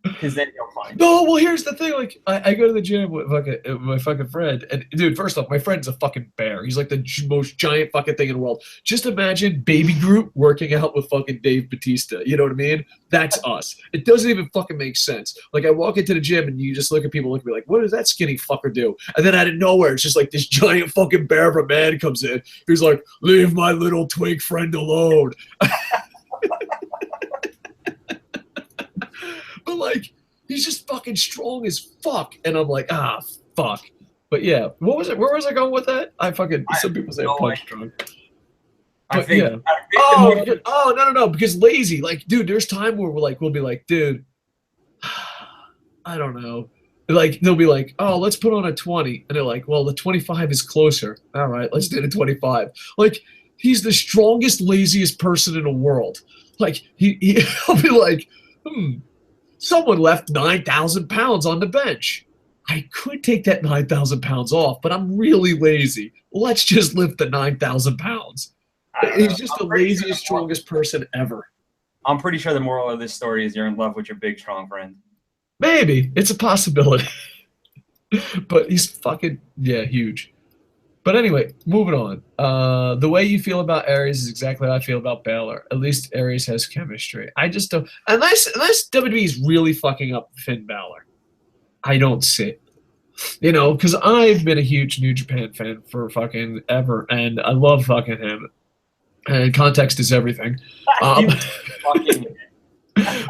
Because then you'll find No, well, here's the thing. Like, I go to the gym with my fucking friend. And, dude, first off, my friend's a fucking bear. He's like the most giant fucking thing in the world. Just imagine Baby Groot working out with fucking Dave Bautista. You know what I mean? That's us. It doesn't even fucking make sense. Like, I walk into the gym and you just look at people look at me like, what does that skinny fucker do? And then out of nowhere, it's just like this giant fucking bear of a man comes in. He's like, leave my little twink friend alone. But, like, he's just fucking strong as fuck. And I'm like, fuck. But, yeah. What was it? Where was I going with that? Some people say punch drunk. But, yeah. No. Because lazy. Like, dude, there's time where we'll be like, dude, I don't know. Like, they'll be like, oh, let's put on a 20. And they're like, well, the 25 is closer. All right, let's do the 25. Like, he's the strongest, laziest person in the world. Like, he'll be like, someone left 9,000 pounds on the bench. I could take that 9,000 pounds off, but I'm really lazy. Let's just lift the 9,000 pounds. He's just the laziest, strongest person ever. I'm pretty sure the moral of this story is you're in love with your big, strong friend. Maybe. It's a possibility. But he's fucking, huge. But anyway, moving on. The way you feel about Aries is exactly how I feel about Balor. At least Aries has chemistry. I just don't. Unless WWE is really fucking up Finn Balor, I don't see it. Because I've been a huge New Japan fan for fucking ever, and I love fucking him. And context is everything.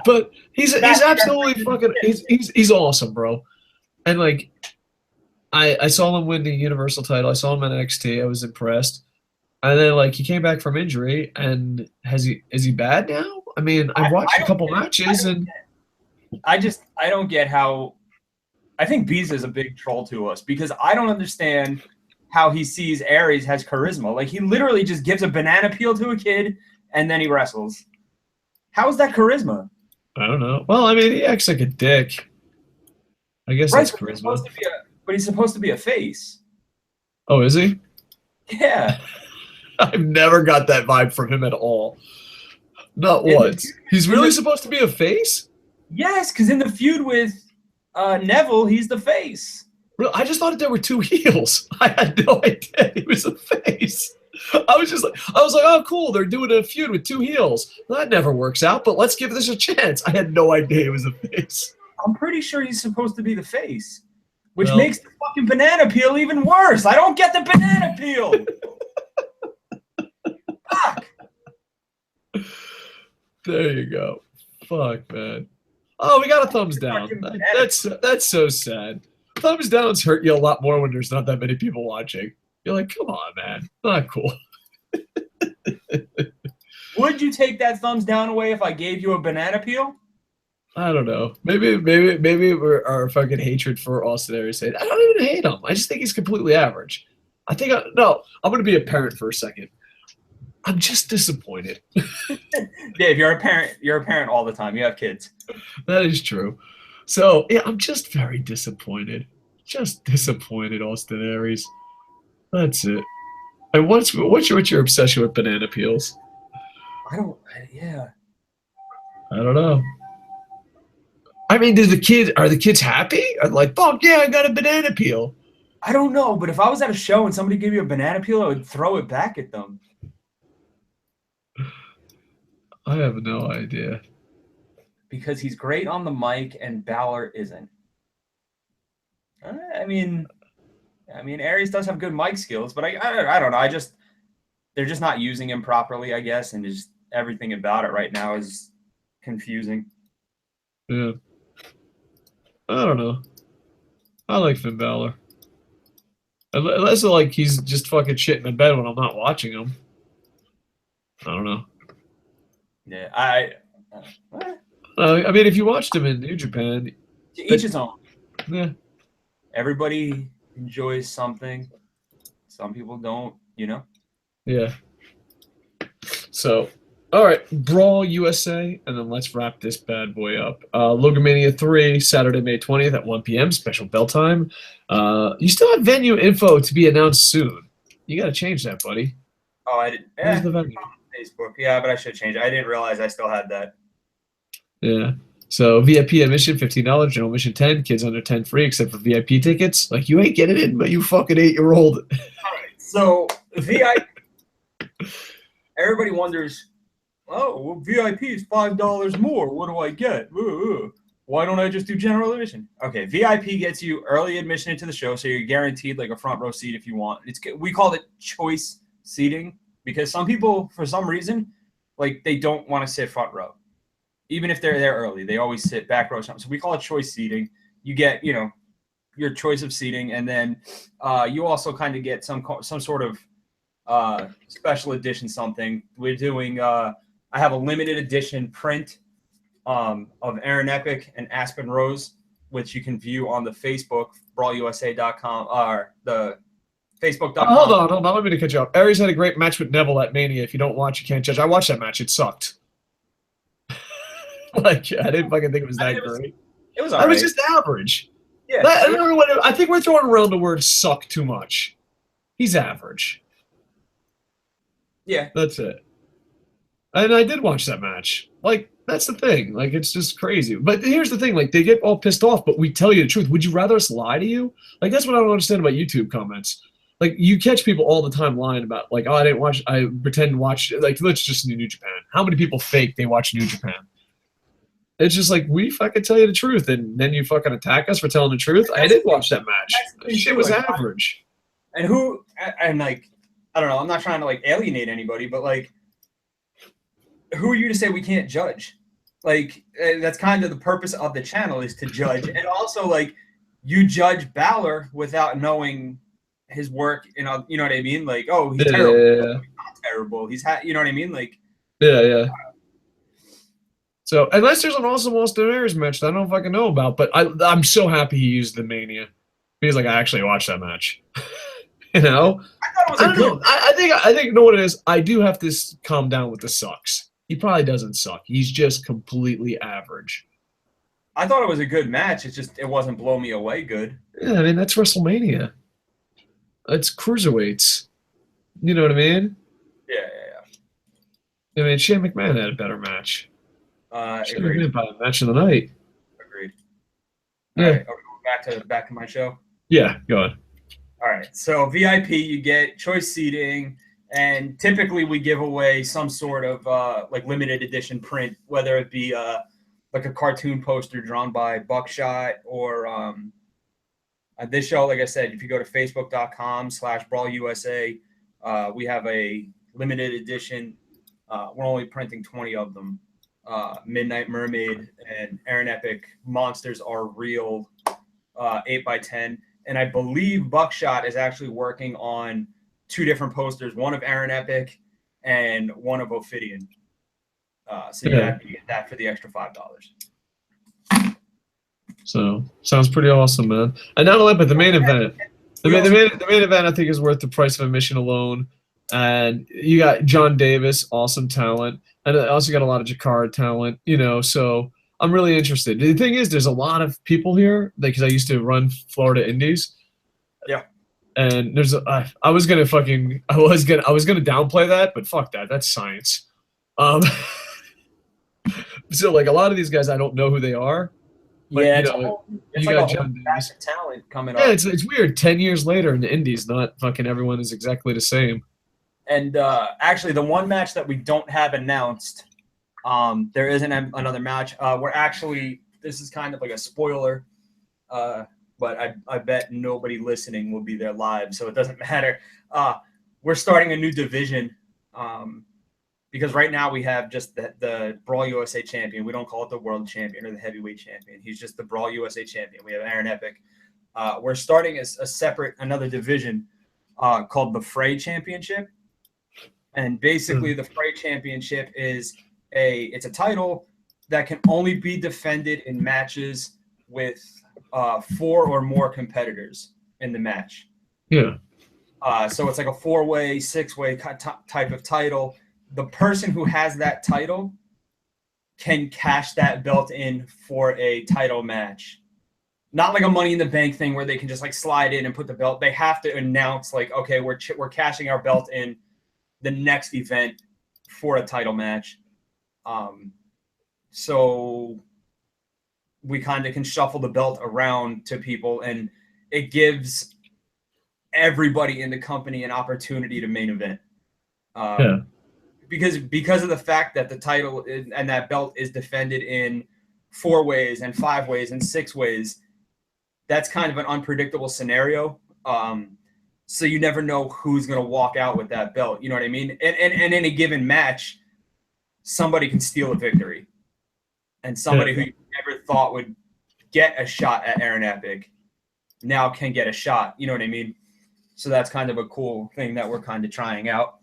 But he's absolutely fucking. He's awesome, bro. And like. I saw him win the Universal title. I saw him at NXT. I was impressed. And then, like, he came back from injury, and is he bad now? I mean, I've watched a couple matches, and I don't get how. I think Bees is a big troll to us because I don't understand how he sees Aries has charisma. Like, he literally just gives a banana peel to a kid, and then he wrestles. How is that charisma? I don't know. Well, I mean, he acts like a dick. I guess that's charisma. But he's supposed to be a face. Oh, is he? Yeah. I've never got that vibe from him at all. Not once. He's really supposed to be a face? Yes, because in the feud with Neville, he's the face. I just thought there were two heels. I had no idea he was a face. I was like, oh, cool. They're doing a feud with two heels. Well, that never works out, but let's give this a chance. I had no idea he was a face. I'm pretty sure he's supposed to be the face. which makes the fucking banana peel even worse. I don't get the banana peel. Fuck. There you go. Fuck, man. Oh, we got a thumbs down. That's so sad. Thumbs downs hurt you a lot more when there's not that many people watching. You're like, come on, man. Not cool. Would you take that thumbs down away if I gave you a banana peel? I don't know. Maybe our fucking hatred for Austin Aries. I don't even hate him. I just think he's completely average. I'm going to be a parent for a second. I'm just disappointed. Dave, you're a parent all the time. You have kids. That is true. So, yeah, I'm just very disappointed. Just disappointed, Austin Aries. That's it. And what's your obsession with banana peels? I don't know. I mean, are the kids happy? Are they like, fuck yeah, I got a banana peel? I don't know, but if I was at a show and somebody gave me a banana peel, I would throw it back at them. I have no idea. Because he's great on the mic and Balor isn't. I mean, Aries does have good mic skills, but I don't know. They're just not using him properly, I guess, and just everything about it right now is confusing. Yeah. I don't know. I like Finn Balor. Unless like he's just fucking shitting in bed when I'm not watching him. I don't know. Yeah, I mean, if you watched him in New Japan, each his own. Yeah. Everybody enjoys something. Some people don't, Yeah. So, all right, Brawl USA, and then let's wrap this bad boy up. LoganMania 3, Saturday, May 20th at 1 p.m., special bell time. You still have venue info to be announced soon. You got to change that, buddy. Oh, I didn't. Where's the venue? Facebook. Yeah, but I should change it. I didn't realize I still had that. Yeah. So VIP admission $15, general admission $10, kids under 10 free except for VIP tickets. Like you ain't getting in, but you fucking 8-year-old. All right. So VIP. Everybody wonders, oh, well, VIP is $5 more. What do I get? Why don't I just do general admission? Okay, VIP gets you early admission into the show, so you're guaranteed like a front row seat if you want. We call it choice seating because some people, for some reason, like they don't want to sit front row. Even if they're there early, they always sit back row. So we call it choice seating. You get, your choice of seating, and then you also kind of get some sort of special edition something. We're doing. I have a limited edition print of Aaron Epic and Aspen Rose, which you can view on the Facebook brawlusa.com or the Facebook.com. Hold on. Let me cut you off. Aries had a great match with Neville at Mania. If you don't watch, you can't judge. I watched that match. It sucked. Like I didn't fucking think it was that great. It was. I was just average. Yeah. I don't know what. I think we're throwing around the word "suck" too much. He's average. Yeah. That's it. And I did watch that match. Like that's the thing. Like it's just crazy. But here's the thing. Like they get all pissed off, but we tell you the truth. Would you rather us lie to you? Like that's what I don't understand about YouTube comments. Like you catch people all the time lying about like, oh, I didn't watch. I pretend to watch. Like let's just New Japan. How many people fake they watch New Japan? It's just like, we fucking tell you the truth, and then you fucking attack us for telling the truth. I did watch that match. Shit was average. And like, I don't know, I'm not trying to like alienate anybody, but like, who are you to say we can't judge? Like, that's kind of the purpose of the channel is to judge. And also, like, you judge Balor without knowing his work, you know what I mean? Like, oh, he's terrible. Yeah. He's not terrible. You know what I mean? Like, yeah. So unless there's an awesome Austin Aries match that I don't fucking know about, but I'm so happy he used the Mania because like I actually watched that match. I thought it was good. I think you know what it is. I do have to calm down with the sucks. He probably doesn't suck. He's just completely average. I thought it was a good match. It's just it wasn't blow me away good. Yeah, I mean that's WrestleMania. It's cruiserweights. You know what I mean? Yeah. I mean Shane McMahon had a better match. Agreed. By the match of the night. Agreed. Yeah. All right, back to my show. Yeah, go ahead. All right. So VIP, you get choice seating, and typically we give away some sort of like limited edition print, whether it be like a cartoon poster drawn by Buckshot or This show, like I said, if you go to facebook.com/BrawlUSA, we have a limited edition. We're only printing 20 of them. Midnight Mermaid and Aaron Epic monsters are real 8x10. And I believe Buckshot is actually working on 2 different posters, one of Aaron Epic and one of Ophidian. So you have to get that for the extra $5. So sounds pretty awesome, man. And not only, but the main event, the main event, I think is worth the price of admission alone. And you got John Davis, awesome talent, and I also got a lot of Jakara talent. You know, so I'm really interested. The thing is, there's a lot of people here because I used to run Florida Indies. Yeah. And there's I was gonna downplay that, but fuck that. That's science. So like a lot of these guys, I don't know who they are. But, yeah, it's like got John Davis talent coming up. Yeah, it's weird. 10 years later in the Indies, not fucking everyone is exactly the same. And actually, the one match that we don't have announced, there isn't another match. This is kind of like a spoiler, but I bet nobody listening will be there live, so it doesn't matter. We're starting a new division. Because right now we have just the Brawl USA champion. We don't call it the world champion or the heavyweight champion. He's just the Brawl USA champion. We have Aaron Epic. We're starting another division called the Fray Championship. And basically the Fray Championship is it's a title that can only be defended in matches with 4 or more competitors in the match. Yeah. So it's like a 4-way, 6-way type of title. The person who has that title can cash that belt in for a title match. Not like a Money in the Bank thing where they can just like slide in and put the belt. They have to announce like, okay, we're cashing our belt in the next event for a title match. So we kind of can shuffle the belt around to people, and it gives everybody in the company an opportunity to main event. Yeah. Because of the fact that the title and that belt is defended in 4 ways and 5 ways and 6 ways, that's kind of an unpredictable scenario. So you never know who's going to walk out with that belt. You know what I mean? And in a given match, somebody can steal a victory. And somebody who you never thought would get a shot at Aaron Epic now can get a shot. You know what I mean? So that's kind of a cool thing that we're kind of trying out.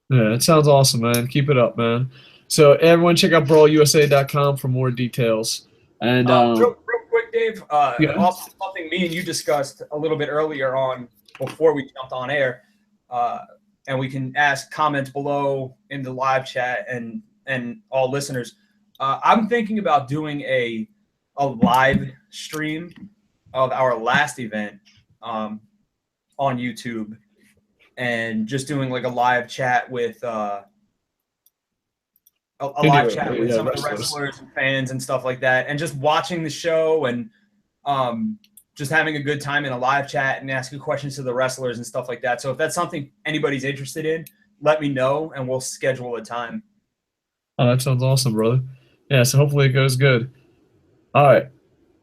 Yeah, it sounds awesome, man. Keep it up, man. So everyone check out brawlusa.com for more details. And real quick, Dave, also something me and you discussed a little bit earlier on before we jumped on air, and we can ask comments below in the live chat and all listeners. I'm thinking about doing a live stream of our last event on YouTube. And just doing like a live chat with some of the wrestlers and fans and stuff like that, and just watching the show and just having a good time in a live chat and asking questions to the wrestlers and stuff like that. So if that's something anybody's interested in, let me know and we'll schedule a time. Oh, that sounds awesome, brother. Yeah, so hopefully it goes good. All right.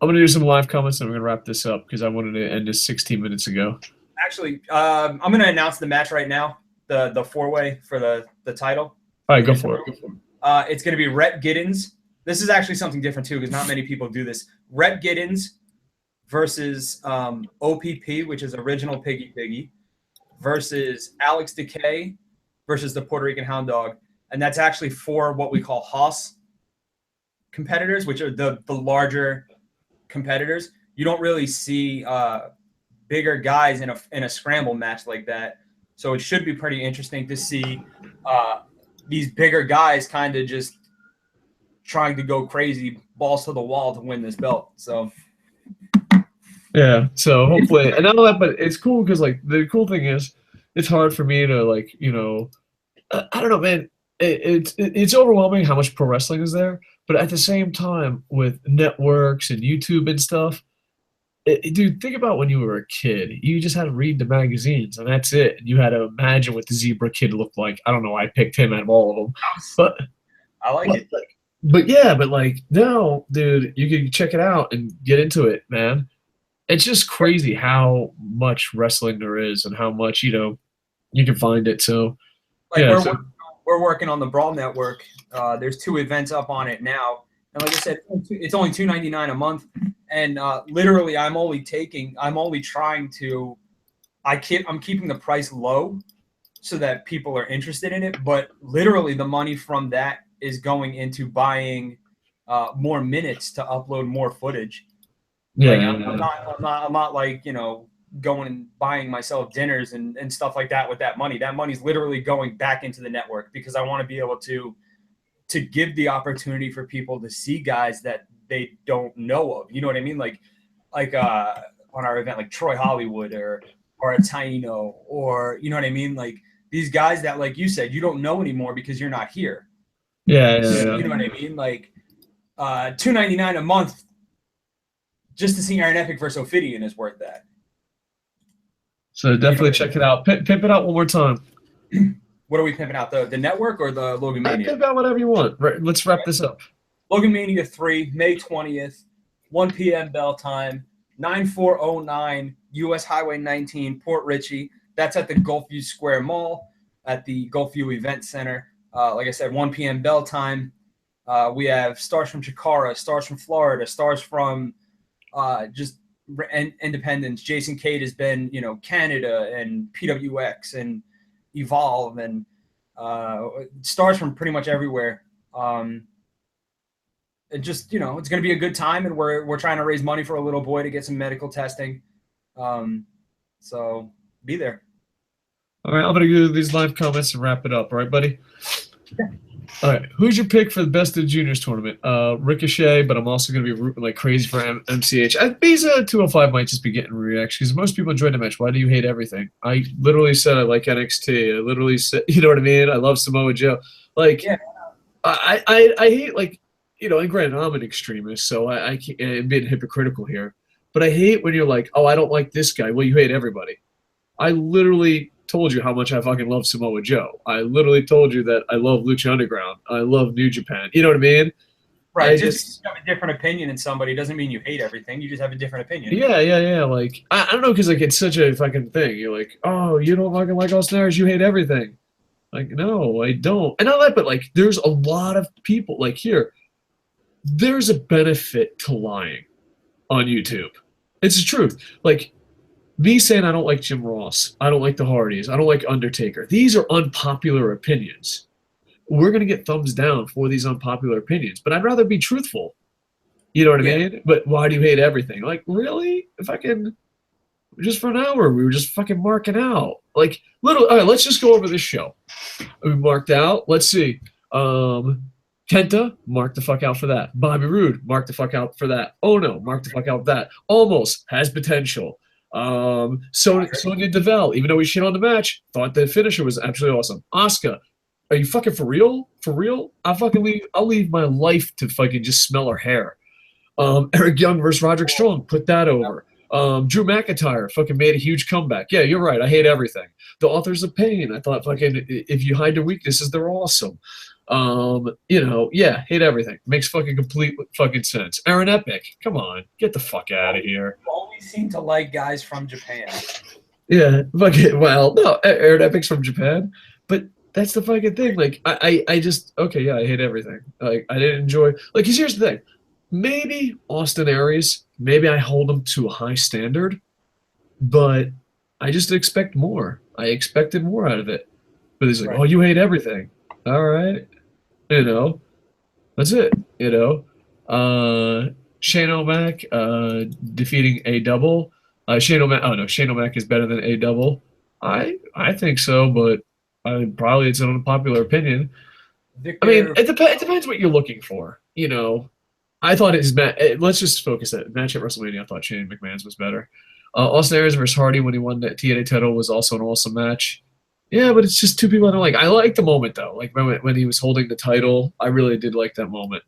I'm going to do some live comments and we're going to wrap this up because I wanted to end this 16 minutes ago. Actually, I'm going to announce the match right now, the 4-way for the title. All right, go for it. It's going to be Rhett Giddens. This is actually something different, too, because not many people do this. Rhett Giddens versus OPP, which is Original Piggy, versus Alex Decay versus the Puerto Rican Hound Dog. And that's actually for what we call Haas competitors, which are the larger competitors. You don't really see bigger guys in a scramble match like that. So it should be pretty interesting to see these bigger guys kind of just trying to go crazy, balls to the wall to win this belt. So yeah, so hopefully, and not all that, but it's cool because like the cool thing is, it's hard for me to like, you know, I don't know, man. It's overwhelming how much pro wrestling is there, but at the same time with networks and YouTube and stuff, dude, think about when you were a kid. You just had to read the magazines, and that's it. And you had to imagine what the Zebra Kid looked like. I don't know why I picked him out of all of them, but I like it. But yeah, but like now, dude, you can check it out and get into it, man. it's just crazy how much wrestling there is and how much, you can find it. So, Like yeah. we're working on the Brawl Network. There's 2 events up on it now, and like I said, it's only $2.99 a month. And literally, I'm keeping the price low so that people are interested in it. But literally, the money from that is going into buying more minutes to upload more footage. Yeah, like I'm not like going and buying myself dinners and stuff like that with that money. That money's literally going back into the network because I want to be able to give the opportunity for people to see guys that they don't know of. You know what I mean? Like on our event, like Troy Hollywood or a Taino, or you know what I mean? Like these guys that, like you said, you don't know anymore because you're not here. Yeah. You know what I mean? Like $2.99 a month just to see Aaron Epic versus Ophidian is worth that. So definitely check it out. Pimp it out one more time. What are we pimping out? The network or the LoganMania? Pimp out whatever you want. Right, let's wrap this up. LoganMania 3, May 20th, 1 p.m. bell time, 9409 US Highway 19, Port Richey. That's at the Gulfview Square Mall at the Gulfview Event Center. Like I said, 1 p.m. bell time. We have stars from Chikara, stars from Florida, stars from just independents. Jason Cade has been, Canada and PWX and Evolve and stars from pretty much everywhere. It just, it's going to be a good time, and we're trying to raise money for a little boy to get some medical testing. So be there. All right, I'm going to do these live comments and wrap it up. All right, buddy? Yeah. All right, who's your pick for the Best of Juniors tournament? Ricochet, but I'm also going to be rooting like crazy for MCH. Biza 205 might just be getting reactions because most people enjoyed the match. Why do you hate everything? I literally said I like NXT. I literally said, you know what I mean? I love Samoa Joe. Like, yeah. I hate, like, and granted, I'm an extremist, so I can't, I'm being hypocritical here. But I hate when you're like, oh, I don't like this guy. Well, you hate everybody. I literally told you how much I fucking love Samoa Joe. I literally told you that I love Lucha Underground. I love New Japan. You know what I mean? Right. Just have a different opinion than somebody doesn't mean you hate everything. You just have a different opinion. Yeah. Like, I don't know, because like it's such a fucking thing. You're like, oh, you don't fucking like Austin Aries, you hate everything. Like, no, I don't. And I like, but like, there's a lot of people like here. There's a benefit to lying on YouTube. It's the truth. Like, me saying I don't like Jim Ross, I don't like the Hardys, I don't like Undertaker. These are unpopular opinions. We're going to get thumbs down for these unpopular opinions, but I'd rather be truthful. You know what I mean? But why do you hate everything? Like, really? If I can, just for an hour, we were just fucking marking out. Like, all right, let's just go over this show. We marked out. Let's see. Kenta, mark the fuck out for that. Bobby Roode, mark the fuck out for that. Ohno, mark the fuck out for that. Almost has potential. Sonya Deville, even though we shit on the match, thought the finisher was absolutely awesome. Asuka, are you fucking for real? For real? I'll leave my life to fucking just smell her hair. Eric Young versus Roderick Strong, put that over. Drew McIntyre fucking made a huge comeback. Yeah, you're right. I hate everything. The Authors of Pain, I thought fucking if you hide their weaknesses, they're awesome. Hate everything. Makes fucking complete fucking sense. Aaron Epic, come on, get the fuck out of here. You always seem to like guys from Japan. Yeah, fucking, well, no, Aaron Epic's from Japan, but that's the fucking thing. Like, I just, okay, yeah, I hate everything. Like, I didn't enjoy, like, 'cause here's the thing. Maybe Austin Aries, maybe I hold him to a high standard, but I just expect more. I expected more out of it. But he's like, right. Oh, you hate everything. All right. That's it. Shane O'Mac defeating A Double. Shane O'Mac is better than A Double. I think so, but probably it's an unpopular opinion. Victor, I mean, it depends what you're looking for. I thought his match. Let's just focus that match at WrestleMania. I thought Shane McMahon's was better. Austin Aries versus Hardy when he won the TNA title was also an awesome match. Yeah, but it's just two people I don't like. I like the moment though. Like when he was holding the title, I really did like that moment.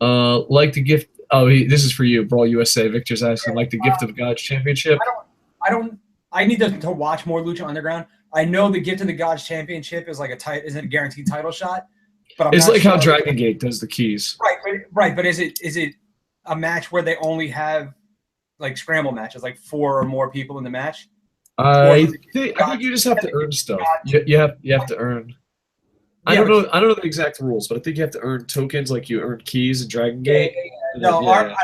Like the gift. Oh, this is for you, Brawl USA. Victor's asking, like the gift of God's championship. I need to watch more Lucha Underground. I know the gift of the God's championship is like isn't a guaranteed title shot. But it's like how Dragon Gate does the keys. Right. But is it a match where they only have like scramble matches, like 4 or more people in the match? I think you just have to earn stuff. You have to earn. I don't know the exact rules, but I think you have to earn tokens, like you earn keys in Dragon Gate. No, I don't.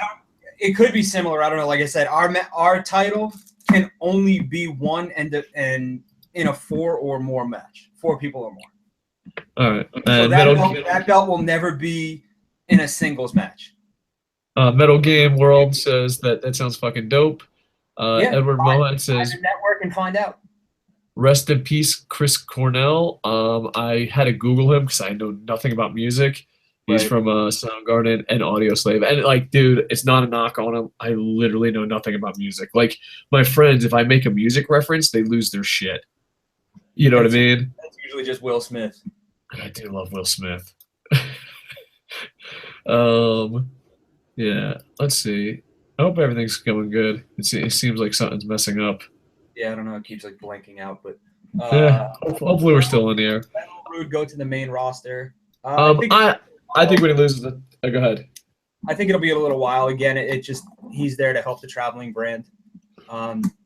It could be similar. I don't know. Like I said, our title can only be won and in a 4 or more match, 4 people or more. All right. So that belt will never be in a singles match. Metal Game World says that sounds fucking dope. Edward Mohan says network and find out. Rest in peace, Chris Cornell. I had to Google him because I know nothing about music. He's from Soundgarden and Audioslave. And, like, dude, it's not a knock on him. I literally know nothing about music. Like, my friends, if I make a music reference, they lose their shit. You know what I mean? That's usually just Will Smith. I do love Will Smith. Yeah, let's see. I hope everything's going good. It seems like something's messing up. Yeah, I don't know. It keeps, like, blanking out. But hopefully we're still in the air. Roode go to the main roster. I think when he loses it, go ahead. I think it'll be a little while. Again, he's there to help the traveling brand.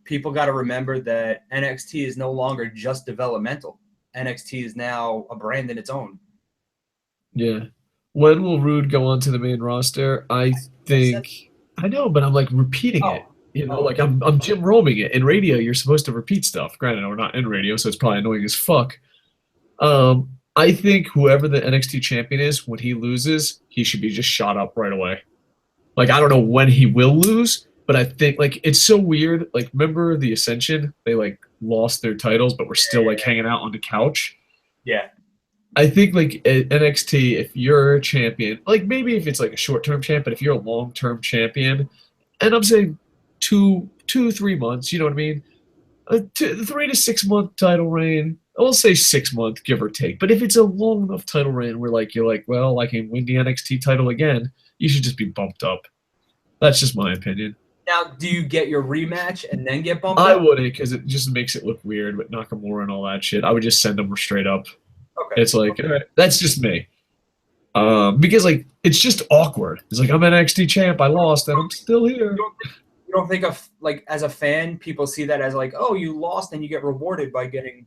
People got to remember that NXT is no longer just developmental. NXT is now a brand in its own. Yeah. When will Roode go on to the main roster? I think I know, but I'm like repeating it. You know, like I'm Jim Roming it. In radio, you're supposed to repeat stuff. Granted, we're not in radio, so it's probably annoying as fuck. I think whoever the NXT champion is, when he loses, he should be just shot up right away. Like, I don't know when he will lose, but I think, like, it's so weird. Like, remember the Ascension? They, like, lost their titles, but were still, like, hanging out on the couch. Yeah. I think, like, at NXT, if you're a champion, like, maybe if it's, like, a short-term champ, but if you're a long-term champion, and I'm saying 2-3 months, you know what I mean? A 3 to 6 month title reign. I'll say 6 month, give or take. But if it's a long enough title reign where, like, you're like, well, I can win the NXT title again, you should just be bumped up. That's just my opinion. Now, do you get your rematch and then get bumped up? I wouldn't, because it just makes it look weird with Nakamura and all that shit. I would just send them straight up. Okay. It's like, all right, that's just me. Because, like, it's just awkward. It's like, I'm NXT champ, I lost, and I'm still here. You don't think of, like, as a fan, people see that as like, oh, you lost and you get rewarded by getting.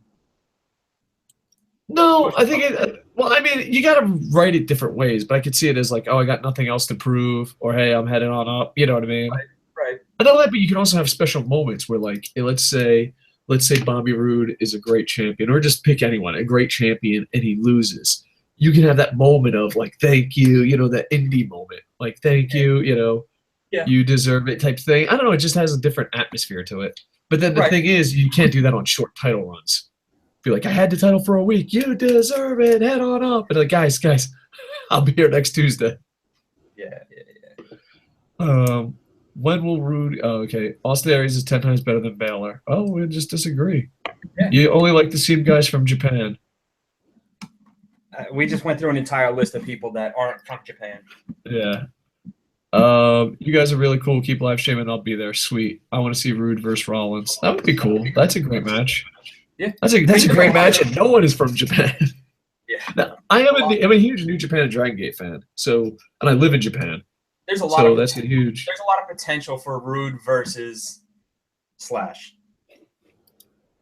No, I think well, I mean, you got to write it different ways, but I could see it as like, oh, I got nothing else to prove, or hey, I'm heading on up. You know what I mean? Right. I know that, but you can also have special moments where, like, let's say Bobby Roode is a great champion, or just pick anyone, a great champion, and he loses. You can have that moment of, like, thank you, you know, that indie moment, like, thank you, you know, you deserve it type thing. I don't know. It just has a different atmosphere to it. But then the thing is, you can't do that on short title runs. Be like, I had the title for a week. You deserve it. Head on up. And like, guys, I'll be here next Tuesday. Yeah. When will Roode? Oh, okay. Austin Aries is 10 times better than Baylor. Oh, we just disagree. Yeah. You only like to see guys from Japan. We just went through an entire list of people that aren't from Japan. Yeah. You guys are really cool. Keep live streaming. I'll be there. Sweet. I want to see Roode versus Rollins. That would be cool. That's a great match. Yeah, that's a great match, and no one is from Japan. Yeah, now, I'm a huge New Japan and Dragon Gate fan. So, and I live in Japan. There's a lot of potential for Roode versus Slash.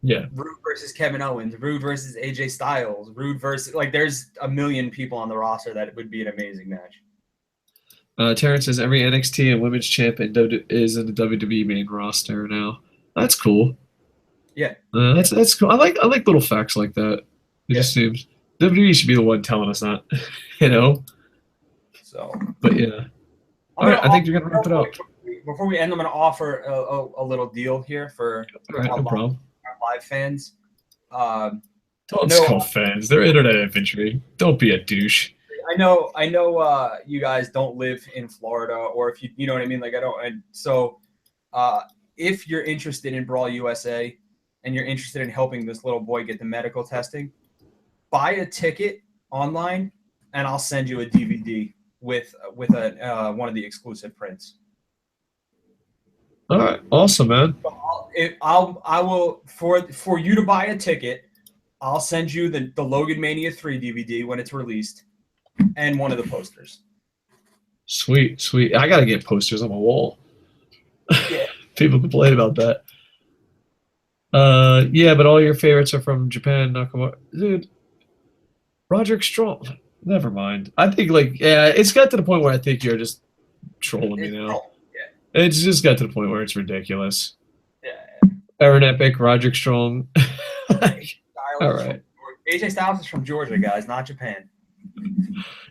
Yeah, Roode versus Kevin Owens, Roode versus AJ Styles, Roode versus, like, there's a million people on the roster that would be an amazing match. Terrence says every NXT and women's champ is in the WWE main roster now. That's cool. Yeah, that's cool. I like little facts like that. It just seems WWE should be the one telling us that, you know. So, but yeah. All right, I think you're gonna wrap it up. Before we end, I'm gonna offer a little deal here for no problem. Our live fans. Don't call fans. They're internet infantry. Don't be a douche. I know. You guys don't live in Florida, or if you know what I mean. Like, I don't. And so, if you're interested in Brawl USA, and you're interested in helping this little boy get the medical testing, buy a ticket online, and I'll send you a DVD with one of the exclusive prints. All right, awesome, man. I will for you to buy a ticket. I'll send you the LoganMania 3 DVD when it's released, and one of the posters. Sweet. I gotta get posters on my wall. Yeah. People complain about that. Yeah, but all your favorites are from Japan, Nakamura. Dude, Roderick Strong. Never mind. I think, like, yeah, it's got to the point where I think you're just trolling me now. Yeah. It's just got to the point where it's ridiculous. Yeah. Aaron Epic, Roderick Strong. All right. AJ Styles is from Georgia, guys, not Japan.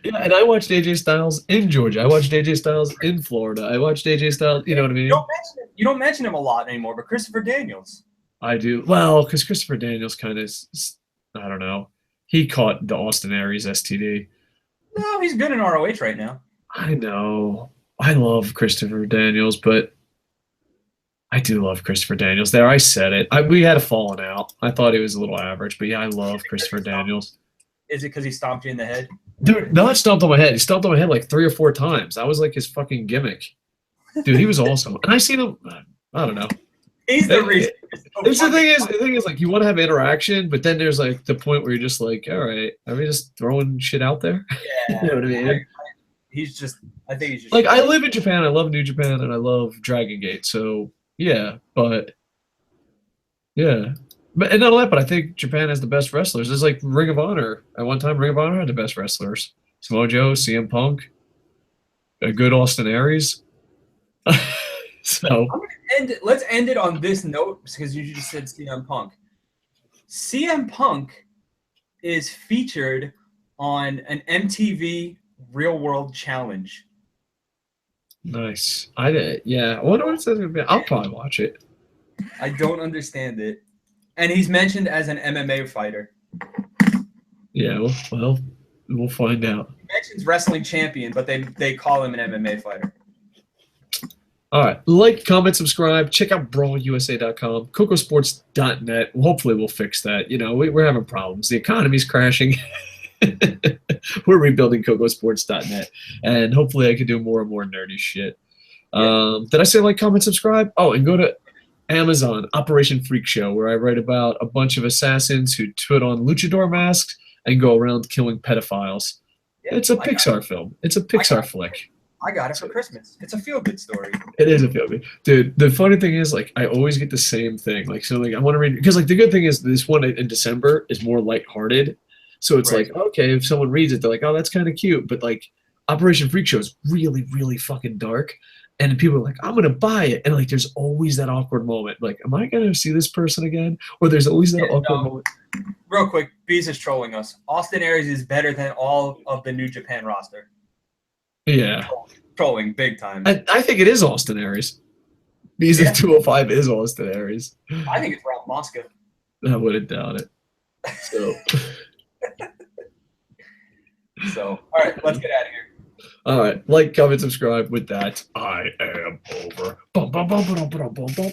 Yeah, and I watched AJ Styles in Georgia. I watched AJ Styles in Florida. I watched AJ Styles. You know what I mean? You don't mention him a lot anymore, but Christopher Daniels. I do. Well, because Christopher Daniels kind of, I don't know. He caught the Austin Aries STD. No, he's good in ROH right now. I know. I love Christopher Daniels, but I do love Christopher Daniels. There, I said it. We had a falling out. I thought he was a little average, but yeah, I love Christopher Daniels. Is it because he stomped you in the head? Dude, not stomped on my head. He stomped on my head like 3 or 4 times. That was like his fucking gimmick. Dude, he was awesome. And I seen him, I don't know. He's the reason. The thing is, like, you want to have interaction, but then there's like the point where you're just like, all right, are we just throwing shit out there? Yeah. You know what I mean? I think he's just like, I live in Japan. I love New Japan, and I love Dragon Gate. So yeah, but yeah. And not only that, but I think Japan has the best wrestlers. It's like Ring of Honor. At one time, Ring of Honor had the best wrestlers. Samoa Joe, CM Punk, a good Austin Aries. So let's end it on this note because you just said CM Punk. CM Punk is featured on an MTV Real World Challenge. Nice. Yeah. I wonder what it says. I'll probably watch it. I don't understand it. And he's mentioned as an MMA fighter. Yeah, well, we'll find out. He mentions wrestling champion, but they call him an MMA fighter. All right. Like, comment, subscribe. Check out brawlusa.com, KocoSports.net. Hopefully we'll fix that. You know, we're having problems. The economy's crashing. We're rebuilding KocoSports.net. And hopefully I can do more and more nerdy shit. Yeah. Did I say like, comment, subscribe? Oh, and go to Amazon, Operation Freak Show, where I write about a bunch of assassins who put on luchador masks and go around killing pedophiles. Yeah, it's a Pixar film. It's a Pixar flick. I got it for Christmas. It's a feel-good story. It is a feel-good. Dude, the funny thing is, like, I always get the same thing. Like, so, like, I want to read, because, like, the good thing is this one in December is more lighthearted. So it's like, okay, if someone reads it, they're like, oh, that's kind of cute. But, like, Operation Freak Show is really, really fucking dark. And people are like, I'm going to buy it. And, like, there's always that awkward moment. Like, am I going to see this person again? Or there's always that awkward moment. Real quick, Bees is trolling us. Austin Aries is better than all of the New Japan roster. Yeah. Trolling big time. I think it is Austin Aries. Bees of 205 is Austin Aries. I think it's Ralph Mosca. I wouldn't doubt it. So. All right, let's get out of here. All right. Like, comment, subscribe. With that, I am over. Bum, bum, bum, bum, bum, bum, bum.